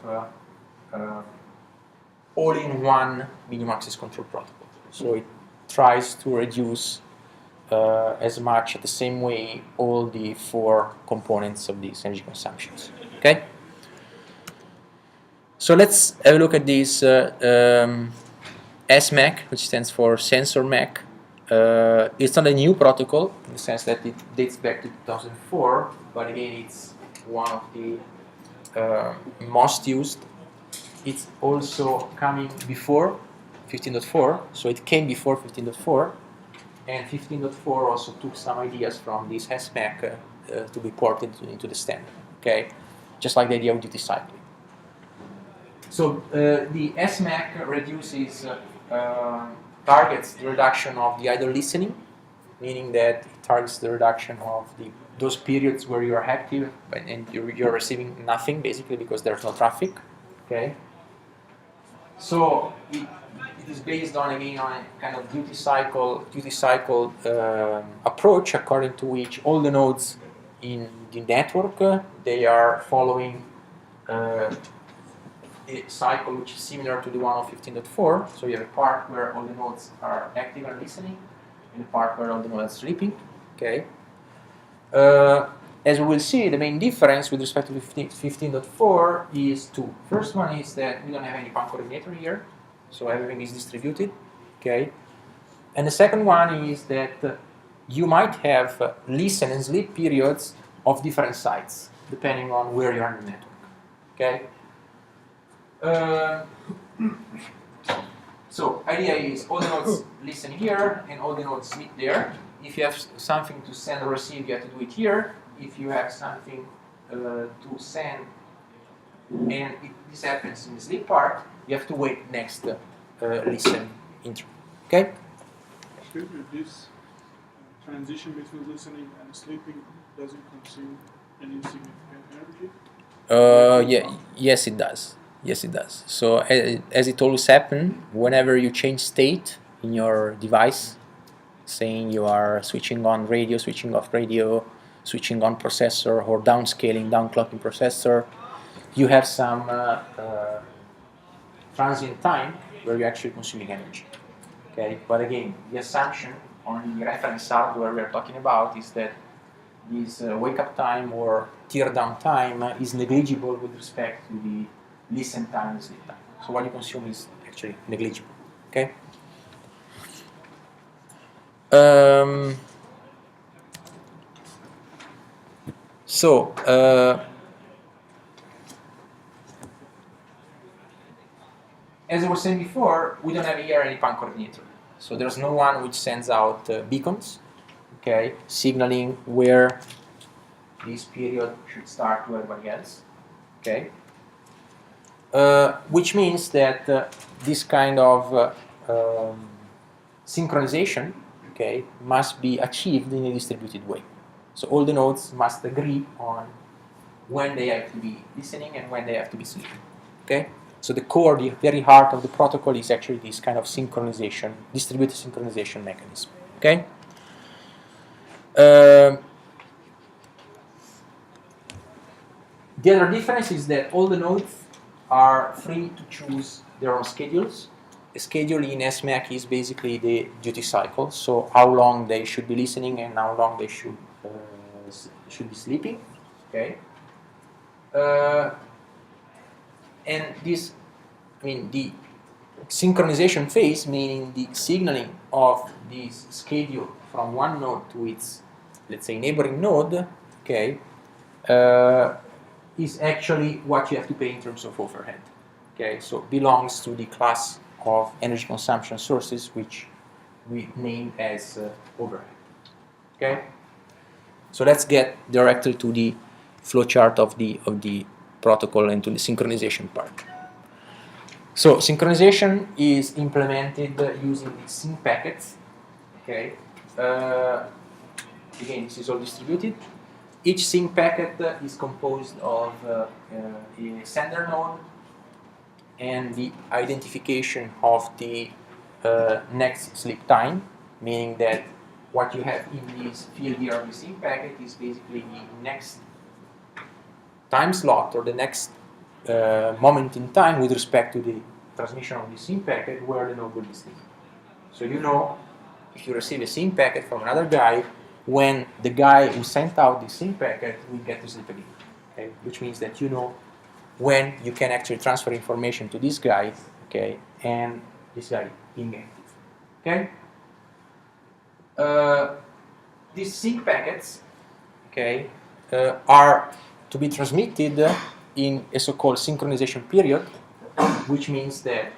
all-in-one medium access control protocol. So it tries to reduce as much the same way all the 4 components of these energy consumptions. Okay. So let's have a look at this SMAC, which stands for Sensor MAC. It's not a new protocol in the sense that it dates back to 2004, but again, it's one of the most used. It's also coming before 15.4, so it came before 15.4, and 15.4 also took some ideas from this SMAC to be ported into the standard. Okay, just like the idea of duty cycling. So the SMAC reduces targets the reduction of the idle listening, meaning that it targets the reduction of those periods where you are active and you're receiving nothing, basically because there's no traffic. Okay. So it is based on, again, on a kind of duty cycle approach, according to which all the nodes in the network they are following a cycle which is similar to the one of 15.4. So you have a part where all the nodes are active and listening, and a part where all the nodes are sleeping. Okay. As we will see, the main difference with respect to 15.4 is 2. First one is that we don't have any pan coordinator here, so everything is distributed. Okay. And the second one is that you might have listen and sleep periods of different sites, depending on where you are in the network. Okay. So idea is all the nodes listen here and all the nodes sleep there. If you have something to send or receive, you have to do it here. If you have something to send and this happens in the sleep part, you have to wait next listen intro. Okay? Excuse me, this transition between listening and sleeping doesn't consume any significant energy? Yes, it does. Yes, it does. So as it always happens, whenever you change state in your device, saying you are switching on radio, switching off radio, switching on processor, or downscaling, downclocking processor, you have some transient time where you're actually consuming energy. Okay, but again, the assumption on the reference hardware we're talking about is that this wake-up time or tear-down time is negligible with respect to the listen time and sleep time. So what you consume is actually negligible. Okay. As I was saying before, we don't have here any pan coordinator. So there's no one which sends out beacons, okay, signaling where this period should start to everybody else, okay. Which means that this kind of synchronization, okay, must be achieved in a distributed way. So all the nodes must agree on when they have to be listening and when they have to be sleeping. Okay? So the core, the very heart of the protocol is actually this kind of synchronization, distributed synchronization mechanism. Okay? The other difference is that all the nodes are free to choose their own schedules. A schedule in SMAC is basically the duty cycle, so how long they should be listening and how long they should be sleeping. Okay. And this, I mean, the synchronization phase, meaning the signaling of this schedule from one node to its, let's say, neighboring node, okay, is actually what you have to pay in terms of overhead. Okay, so belongs to the class of energy consumption sources which we named as overhead. Okay, so let's get directly to the flowchart of the protocol and to the synchronization part. So synchronization is implemented using the sync packets. Okay, again, this is all distributed. Each sync packet is composed of a sender node and the identification of the next sleep time, meaning that what you have in this field here of the sync packet is basically the next time slot or the next moment in time with respect to the transmission of the sync packet where the node will be sleeping. So you know, if you receive a sync packet from another guy, when the guy who sent out the sync packet will get to sleep again. Okay? Which means that you know when you can actually transfer information to this guy, okay, and this guy being active. Okay? These sync packets, okay, are to be transmitted in a so-called synchronization period, which means that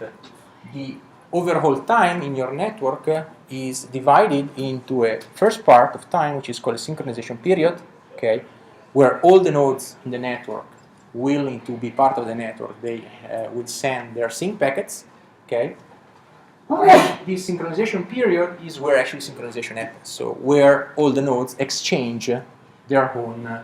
the overall time in your network is divided into a first part of time, which is called a synchronization period, okay, where all the nodes in the network willing to be part of the network, they will send their sync packets, okay. This synchronization period is where actually synchronization happens, so where all the nodes exchange their own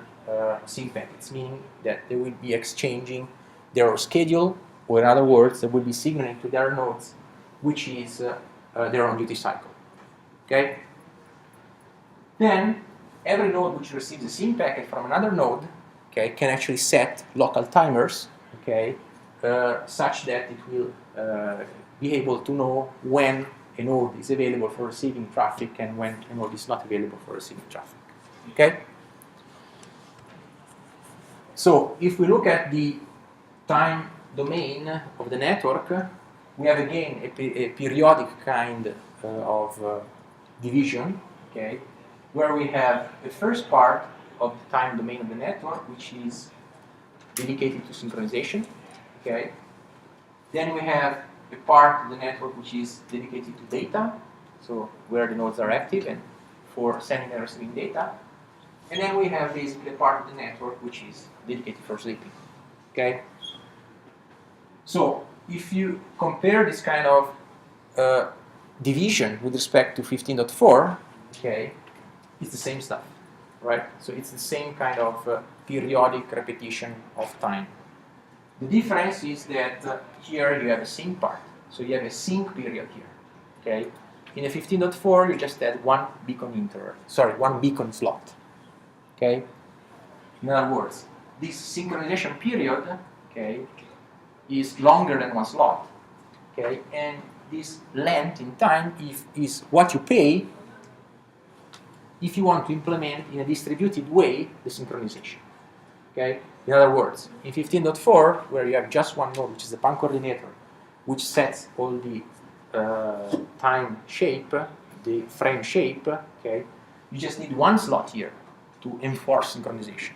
sync packets, meaning that they will be exchanging their schedule, or in other words, they will be signaling to their nodes, which is their own duty cycle. Okay. Then every node which receives a sync packet from another node, okay, can actually set local timers, okay, such that it will be able to know when a node is available for receiving traffic and when a node is not available for receiving traffic. Okay. So if we look at the time domain of the network, we have again a periodic kind of division, okay, where we have the first part of the time domain of the network, which is dedicated to synchronization, okay. Then we have a part of the network which is dedicated to data, so where the nodes are active and for sending and receiving data. And then we have basically a part of the network which is dedicated for sleeping, okay. So if you compare this kind of division with respect to 15.4, okay, it's the same stuff, right? So it's the same kind of periodic repetition of time. The difference is that here you have a sync part, so you have a sync period here, okay? In a 15.4, you just had one beacon slot, okay? In other words, this synchronization period, okay, is longer than one slot, okay, and this length in time is what you pay if you want to implement in a distributed way the synchronization, okay. In other words, in 15.4, where you have just one node, which is the pan coordinator, which sets all the time shape, the frame shape, okay, you just need one slot here to enforce synchronization,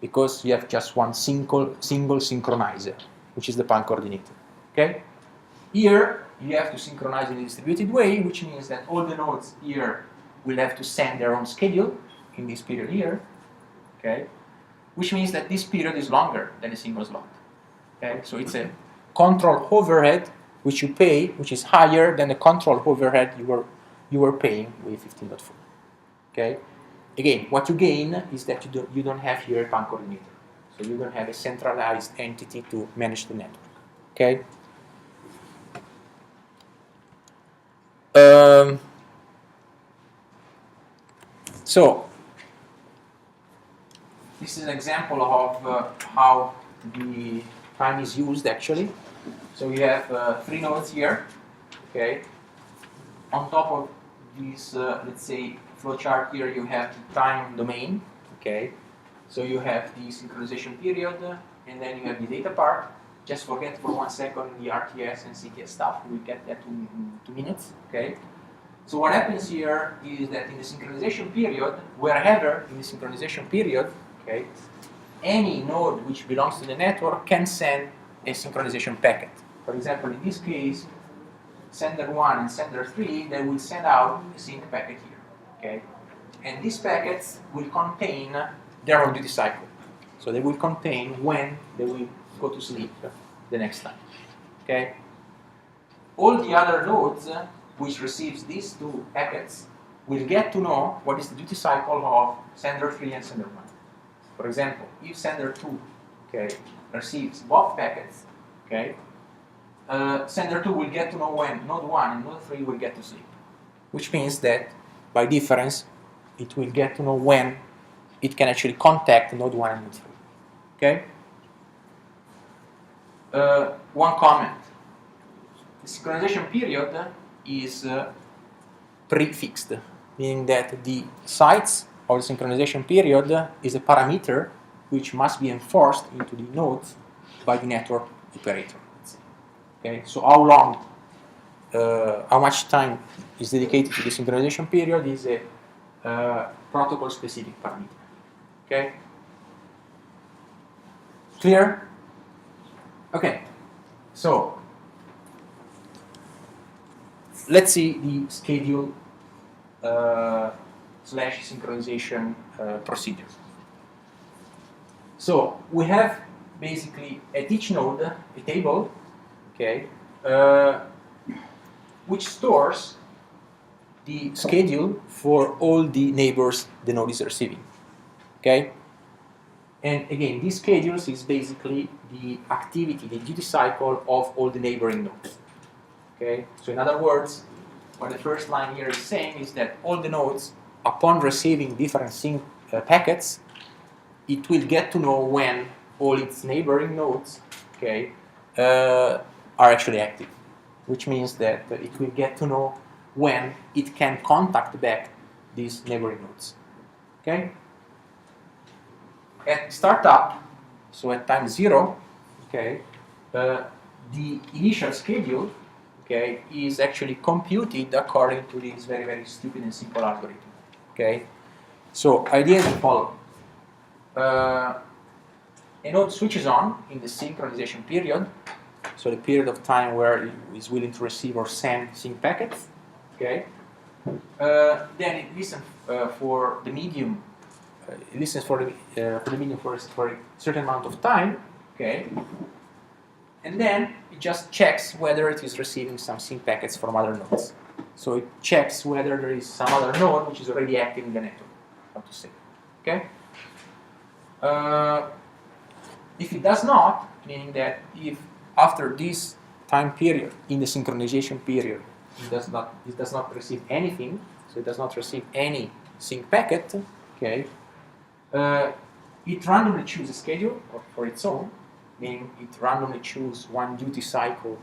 because you have just one single synchronizer, which is the pan coordinator. Okay? Here you have to synchronize in a distributed way, which means that all the nodes here will have to send their own schedule in this period here. Okay? Which means that this period is longer than a single slot. Okay? So it's a control overhead which you pay, which is higher than the control overhead you were paying with 15.4. Okay? Again, what you gain is that you don't have here a pan coordinator. So you don't have a centralized entity to manage the network. Okay? So this is an example of how the time is used actually. So you have 3 nodes here. Okay? On top of this, let's say, flowchart here, you have the time domain. Okay? So you have the synchronization period, and then you have the data part. just forget for 1 second the RTS and CTS stuff. We'll get that in 2 minutes. Okay. So what happens here is that in the synchronization period, wherever in the synchronization period, okay, any node which belongs to the network can send a synchronization packet. For example, in this case, sender 1 and sender 3, they will send out a sync packet here. Okay, and these packets will contain their own duty cycle. So they will contain when they will go to sleep the next time. Okay. All the other nodes which receives these 2 packets will get to know what is the duty cycle of sender 3 and sender 1. For example, if sender 2, okay, receives both packets, okay, sender 2 will get to know when node 1 and node 3 will get to sleep, which means that by difference it will get to know when it can actually contact node 1 and node 3. Okay? One comment. The synchronization period is prefixed, meaning that the size of the synchronization period is a parameter which must be enforced into the nodes by the network operator. Okay, so how long, how much time is dedicated to the synchronization period is a protocol-specific parameter. Okay, clear? Okay, so let's see the schedule slash synchronization procedure. So we have basically at each node a table, okay, which stores the schedule for all the neighbors the node is receiving. Okay, and again, these schedules is basically the activity, the duty cycle of all the neighboring nodes. Okay, so in other words, what the first line here is saying is that all the nodes, upon receiving different sync packets, it will get to know when all its neighboring nodes, okay, are actually active, which means that it will get to know when it can contact back these neighboring nodes. Okay. At startup, so at time 0, okay, the initial schedule, okay, is actually computed according to this very, very stupid and simple algorithm. Okay, so idea is the following: a node switches on in the synchronization period, so the period of time where it is willing to receive or send sync packets. Okay, then it listens for the medium. It listens for the medium for a certain amount of time. Okay. And then it just checks whether it is receiving some sync packets from other nodes. So it checks whether there is some other node which is already active in the network, how to say. Okay? If it does not, meaning that if after this time period, in the synchronization period, it does not receive anything, so it does not receive any sync packet, okay, it randomly chooses a schedule for its own, meaning it randomly chooses one duty cycle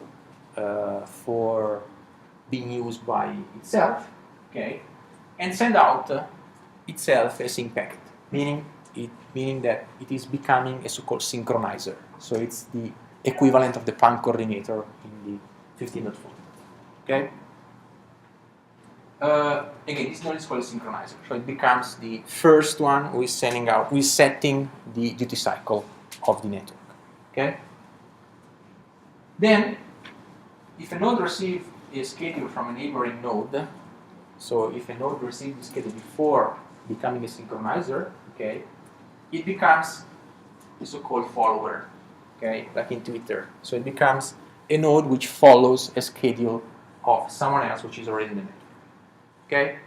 for being used by itself, okay, and send out itself a sync packet, meaning that it is becoming a so-called synchronizer. So it's the equivalent of the PAN coordinator in the 15.4. Okay. Again, this node is called a synchronizer, so it becomes the first one who is setting the duty cycle of the network. Okay. Then, if a node receives a schedule from a neighboring node, so if a node receives the schedule before becoming a synchronizer, okay, it becomes a so-called follower, okay, like in Twitter. So it becomes a node which follows a schedule of someone else which is already in the network. Okay,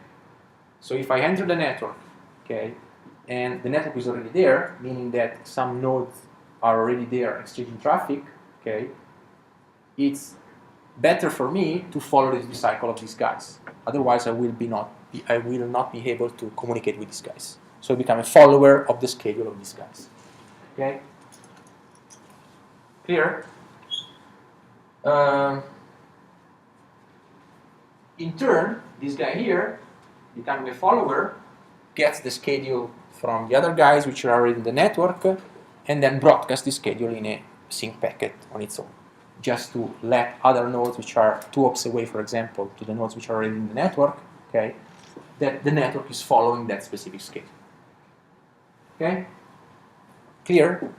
so if I enter the network, okay, and the network is already there, meaning that some nodes are already there exchanging traffic, okay, it's better for me to follow the cycle of these guys. Otherwise, I will not be able to communicate with these guys. So I become a follower of the schedule of these guys. Okay, clear? In turn, this guy here, becoming a follower, gets the schedule from the other guys which are already in the network, and then broadcasts the schedule in a sync packet on its own, just to let other nodes which are 2 hops away, for example, to the nodes which are already in the network, okay, that the network is following that specific schedule. Okay? Clear?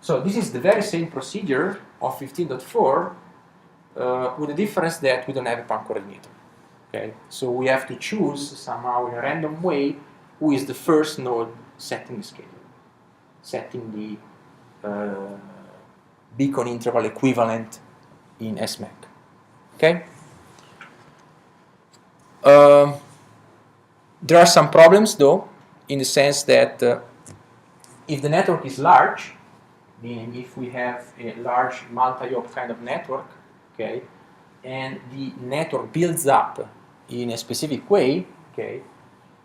So this is the very same procedure of 15.4 with the difference that we don't have a pan coordinator. Okay? So we have to choose somehow in a random way who is the first node setting the schedule, setting the beacon interval equivalent in SMAC. Okay? There are some problems though, in the sense that if the network is large, meaning if we have a large multi-hop kind of network, okay, and the network builds up in a specific way, okay,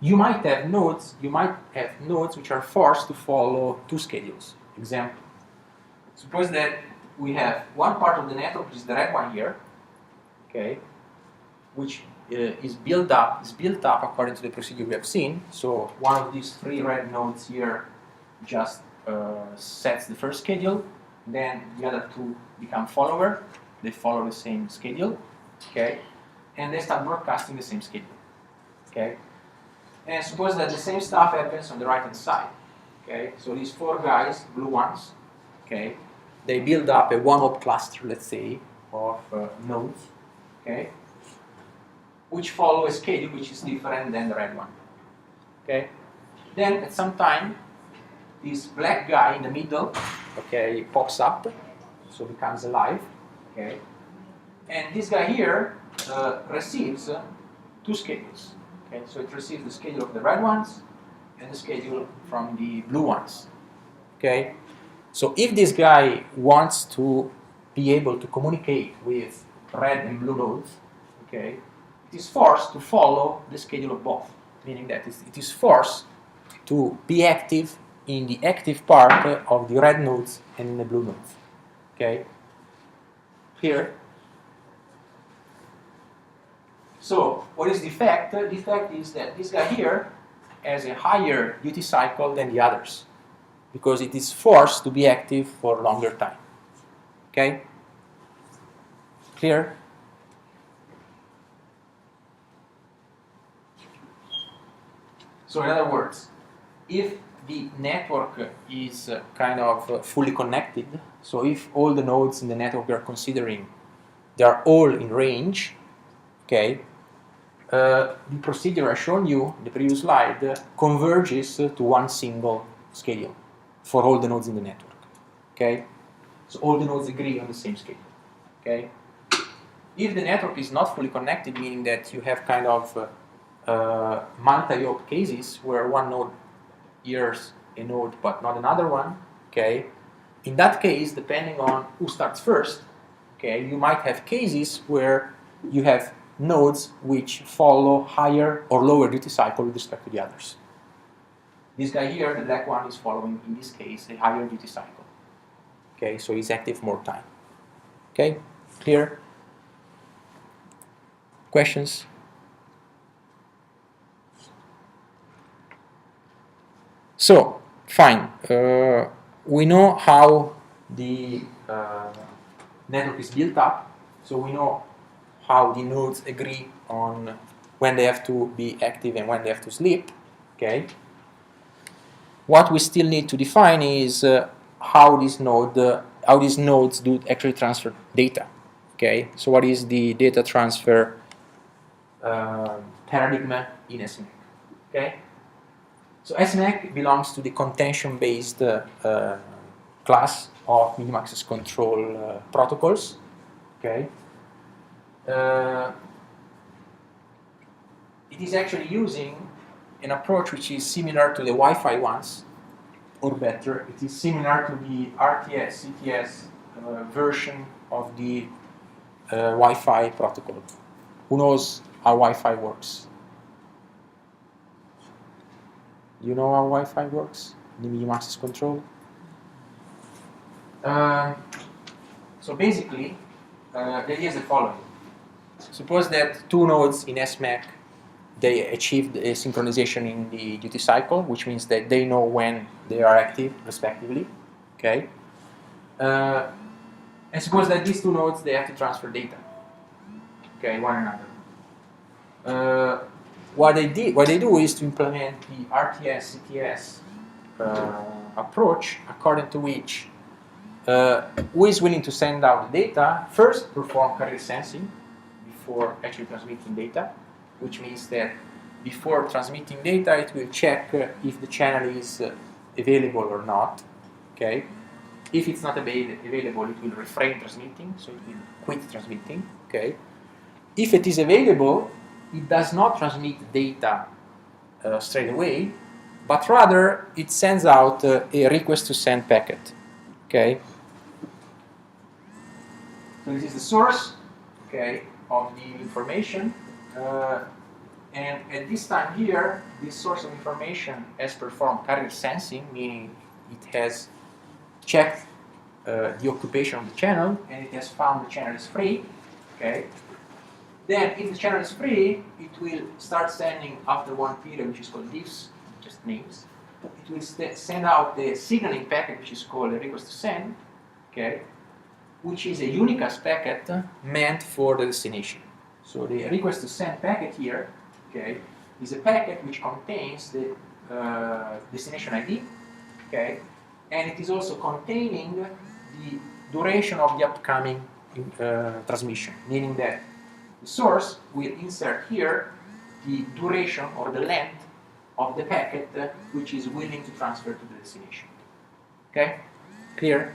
you might have nodes which are forced to follow 2 schedules. Example. Suppose that we have one part of the network, which is the red one here, okay, which is built up according to the procedure we have seen. So one of these 3 red nodes here just sets the first schedule, then the other 2 become follower. They follow the same schedule, okay, and they start broadcasting the same schedule, okay. And suppose that the same stuff happens on the right-hand side, okay. So these 4 guys, blue ones, okay, they build up a 1-hop cluster, let's say, of nodes, okay, which follow a schedule which is different than the red one, okay. Then at some time, this black guy in the middle, okay, pops up, so becomes alive, okay, and this guy here receives 2 schedules, okay, so it receives the schedule of the red ones and the schedule from the blue ones, okay. So if this guy wants to be able to communicate with red and blue nodes, okay, it is forced to follow the schedule of both, meaning that it is forced to be active in the active part of the red nodes and in the blue nodes. Okay? Here. So, what is the effect? The effect is that this guy here has a higher duty cycle than the others, because it is forced to be active for a longer time. Okay? Clear? So in other words, if the network is kind of fully connected, so if all the nodes in the network we are considering, they are all in range, okay, the procedure I shown you in the previous slide converges to one single schedule for all the nodes in the network, okay? So all the nodes agree on the same schedule, okay? If the network is not fully connected, meaning that you have kind of multi-hop cases where one node hears a node but not another one, okay? In that case, depending on who starts first, okay, you might have cases where you have nodes which follow higher or lower duty cycle with respect to the others. This guy here, the black one, is following, in this case, a higher duty cycle. Okay, so he's active more time. Okay, clear? Questions? So, fine. We know how the network is built up. So we know how the nodes agree on when they have to be active and when they have to sleep. Okay. What we still need to define is how these nodes do actually transfer data. Okay. So what is the data transfer paradigm in SMAC? Okay. So SMAC belongs to the contention-based class of minimum access control protocols. Okay. It is actually using an approach which is similar to the Wi-Fi ones, or better, it is similar to the RTS, CTS version of the Wi-Fi protocol. Who knows how Wi-Fi works? You know how Wi-Fi works? The medium access control? So basically, the idea is the following. Suppose that 2 nodes in SMAC, they achieved a synchronization in the duty cycle, which means that they know when they are active, respectively. Okay. And suppose that these two nodes, they have to transfer data, okay, one another. What they do is to implement the RTS CTS approach, according to which who is willing to send out the data first perform carrier sensing before actually transmitting data, which means that before transmitting data, it will check if the channel is available or not. Okay, if it's not available, it will refrain transmitting, so it will quit transmitting. Okay, if it is available, it does not transmit data straight away, but rather it sends out a request to send packet. Okay, so this is the source, okay, of the information. And at this time here, this source of information has performed carrier sensing, meaning it has checked the occupation of the channel, and it has found the channel is free. Okay. Then, if the channel is free, it will start sending after one period, which is called diffs, just names. It will send out the signaling packet, which is called a request to send, okay, which is a unicast packet meant for the destination. So the request to send packet here, okay, is a packet which contains the destination ID, okay, and it is also containing the duration of the upcoming transmission, meaning that the source will insert here the duration or the length of the packet which is willing to transfer to the destination. Okay? Clear?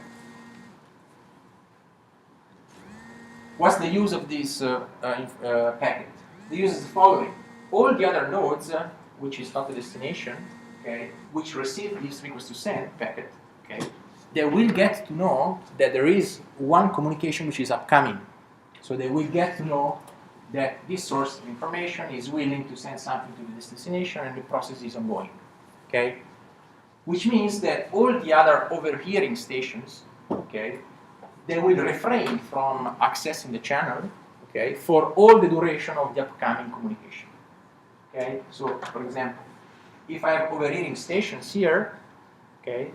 What's the use of this packet? The use is the following. All the other nodes, which is not the destination, okay, which receive this request to send packet, okay, they will get to know that there is one communication which is upcoming. So they will get to know that this source of information is willing to send something to the destination and the process is ongoing. Okay? Which means that all the other overhearing stations, okay, they will refrain from accessing the channel, okay, for all the duration of the upcoming communication. Okay? So, for example, if I have overhearing stations here, okay,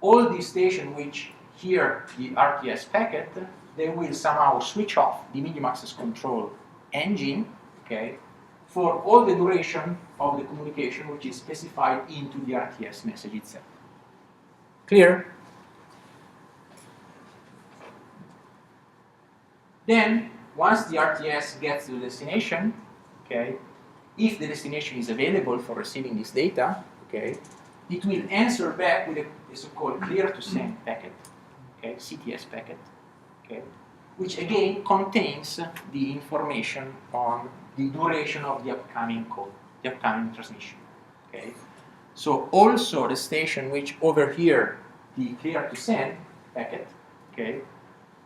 all these stations which hear the RTS packet, they will somehow switch off the medium access control engine, okay, for all the duration of the communication which is specified into the RTS message itself. Clear? Then, once the RTS gets to the destination, okay, if the destination is available for receiving this data, okay, it will answer back with a so-called clear to send packet, okay, CTS packet, okay, which again contains the information on the duration of the upcoming call, the upcoming transmission. Okay, so also the station which overhear the clear to send packet, okay,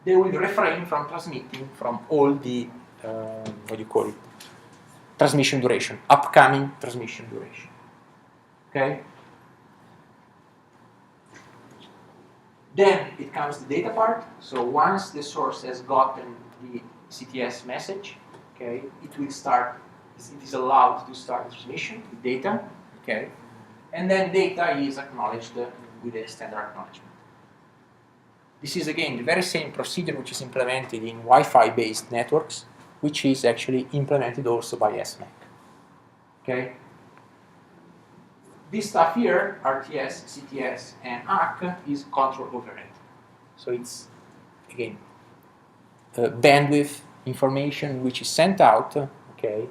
they will refrain from transmitting from all the what do you call it? Transmission duration, upcoming transmission duration. Okay. Then it comes the data part. So once the source has gotten the CTS message, okay, it will start. It is allowed to start the transmission with data, okay, and then data is acknowledged with a standard acknowledgement. This is again the very same procedure which is implemented in Wi-Fi based networks, which is actually implemented also by SMAC. Okay. This stuff here, RTS, CTS, and ACK, is control overhead. So it's, again, bandwidth information which is sent out, okay,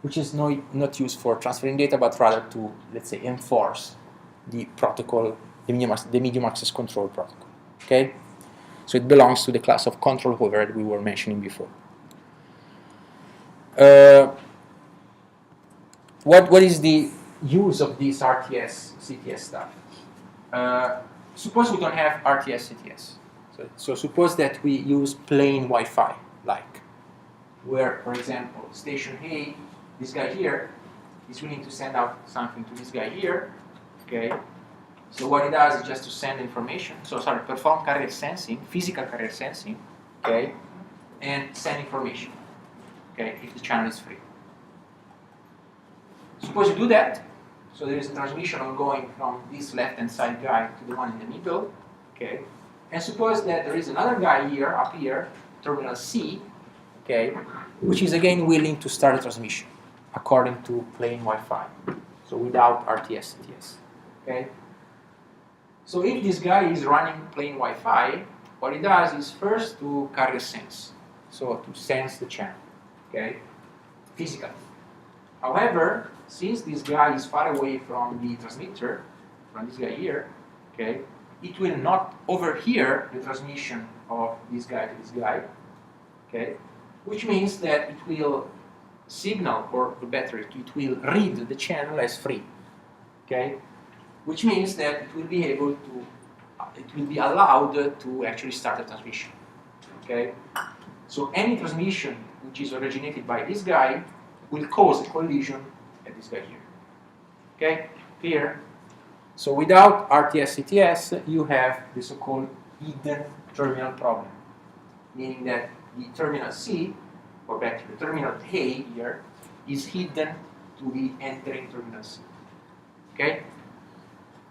which is not used for transferring data, but rather to, let's say, enforce the protocol, the medium access control protocol. Okay? So it belongs to the class of control overhead we were mentioning before. What is the use of this RTS, CTS stuff? Suppose we don't have RTS, CTS. So suppose that we use plain Wi-Fi, like, where, for example, station A, this guy here, is willing to send out something to this guy here, okay? So what it does is just to send information, perform carrier sensing, physical carrier sensing, okay, and send information, okay, if the channel is free. Suppose you do that, so there is a transmission ongoing from this left-hand side guy to the one in the middle, okay, And suppose that there is another guy here, up here, terminal C, okay, which is again willing to start a transmission according to plain Wi-Fi, so without RTS/CTS. Okay. So if this guy is running plain Wi-Fi, what he does is first to carrier sense, so to sense the channel, okay, physically. However, since this guy is far away from the transmitter, from this guy here, okay, it will not overhear the transmission of this guy to this guy, okay, which means that it will signal, or better, it will read the channel as free, okay, which means that it will be able to, it will be allowed to actually start a transmission, okay. So any transmission which is originated by this guy will cause a collision at this guy here, okay, clear? So without RTS/CTS, you have the so-called hidden terminal problem, meaning that the terminal C, or better, the terminal A here, is hidden to the entering terminal C, okay?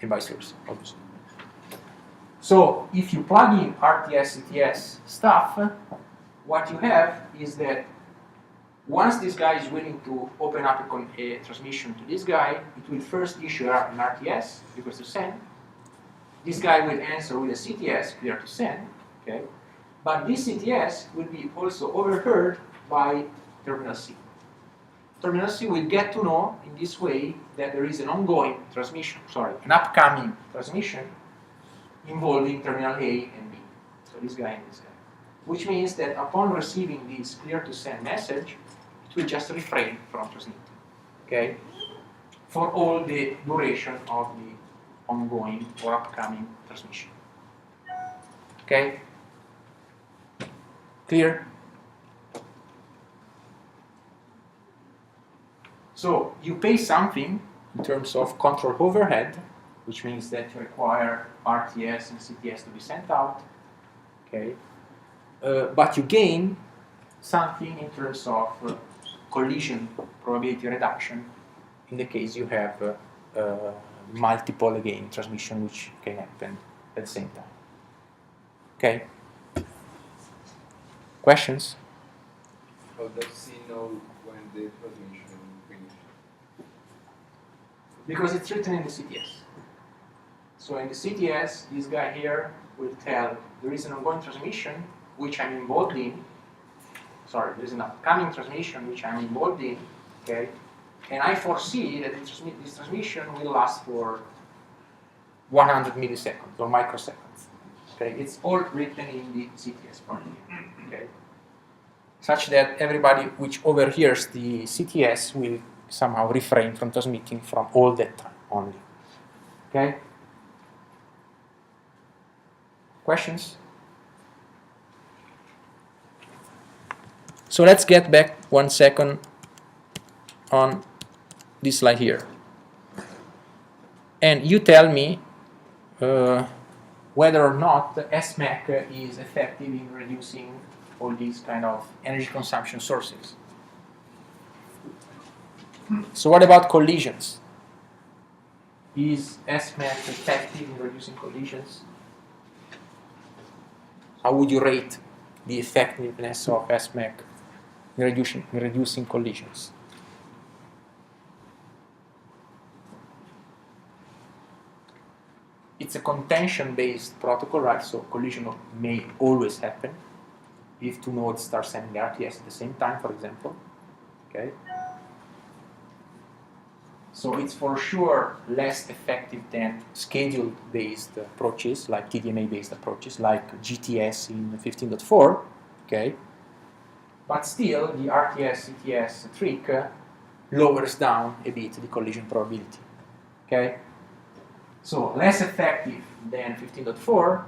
And vice versa, obviously. So if you plug in RTS/CTS stuff, what you have is that once this guy is willing to open up a transmission to this guy, it will first issue an RTS, because to send. This guy will answer with a CTS, clear to send, okay? But this CTS will be also overheard by terminal C. Terminal C will get to know in this way that there is an ongoing transmission, an upcoming transmission involving terminal A and B, so this guy and this guy. Which means that upon receiving this clear to send message, it will just refrain from transmitting, okay? For all the duration of the ongoing or upcoming transmission, okay? Clear? So you pay something in terms of control overhead, which means that you require RTS and CTS to be sent out, okay? But you gain something in terms of collision probability reduction in the case you have multiple, again, transmission which can happen at the same time. Okay? Questions? How does C know when the transmission finishes? Because it's written in the CTS. So in the CTS, this guy here will tell there is an ongoing transmission which I'm involved in. Sorry, there is an upcoming transmission which I'm involved in, okay? And I foresee that this transmission will last for 100 milliseconds or microseconds. Okay, it's all written in the CTS part here, okay? Such that everybody which overhears the CTS will somehow refrain from transmitting from all that time only. Okay? Questions? So let's get back 1 second on this slide here. And you tell me whether or not the SMAC is effective in reducing all these kind of energy consumption sources. So what about collisions? Is SMAC effective in reducing collisions? How would you rate the effectiveness of SMAC in reducing collisions? It's a contention-based protocol, right? So collision may always happen if two nodes start sending RTS at the same time, for example. Okay. So it's for sure less effective than schedule-based approaches, like TDMA-based approaches, like GTS in 15.4. Okay. But still, the RTS-CTS trick lowers down a bit the collision probability. Okay. So less effective than 15.4,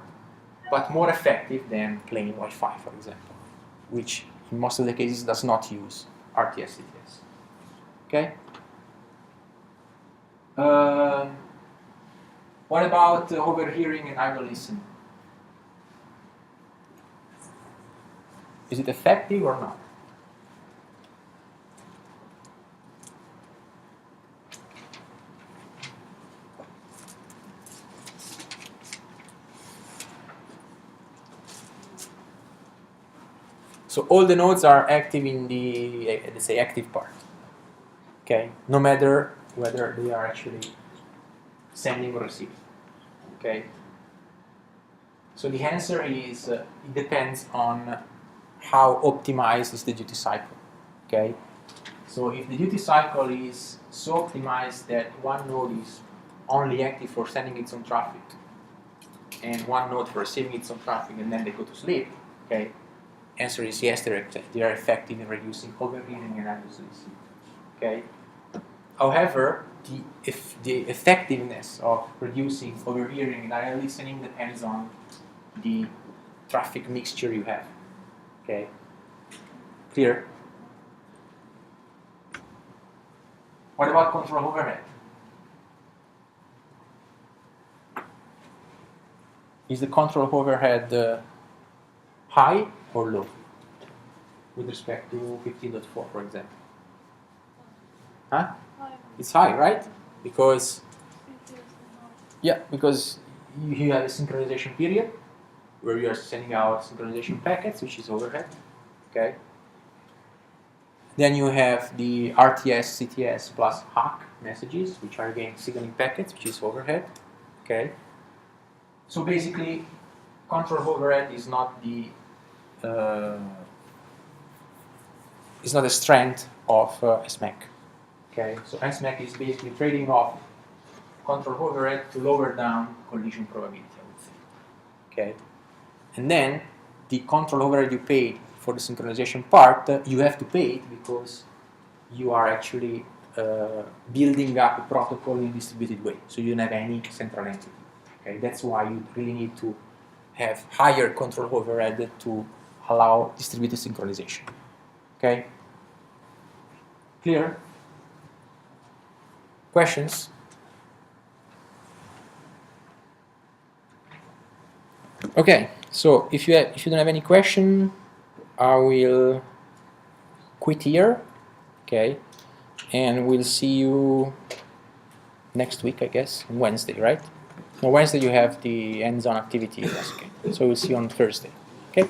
but more effective than plain Wi-Fi, for example, which in most of the cases does not use RTS-CTS. Okay. What about overhearing and idle listening? Is it effective or not? So all the nodes are active in the, let's say, active part. Okay, no matter whether they are actually sending or receiving. Okay. So the answer is it depends on how optimized is the duty cycle. Okay. So if the duty cycle is so optimized that one node is only active for sending its own traffic, and one node for receiving its own traffic, and then they go to sleep. Okay. Answer is yes, they are effective in reducing overheating and idle-sleep. Okay. However, the effectiveness of reducing overhearing and idle listening depends on the traffic mixture you have. Okay. Clear? What about control overhead? Is the control overhead high or low with respect to 15.4, for example? Huh? It's high, right? Because because you have a synchronization period where you are sending out synchronization packets, which is overhead. Okay. Then you have the RTS, CTS plus HAC messages, which are again signaling packets, which is overhead. Okay. So basically, control overhead is not the strength of SMAC. Okay, so SMAC is basically trading off control overhead to lower down collision probability, I would say. Okay, and then the control overhead you paid for the synchronization part, you have to pay it because you are actually building up a protocol in a distributed way, so you don't have any central entity. Okay, that's why you really need to have higher control overhead to allow distributed synchronization. Okay, clear? Questions? Okay, so if you don't have any question, I will quit here. Okay, and we'll see you next week, I guess, on Wednesday, right? No, Wednesday you have the hands-on activity. Okay, so we'll see you on Thursday. Okay.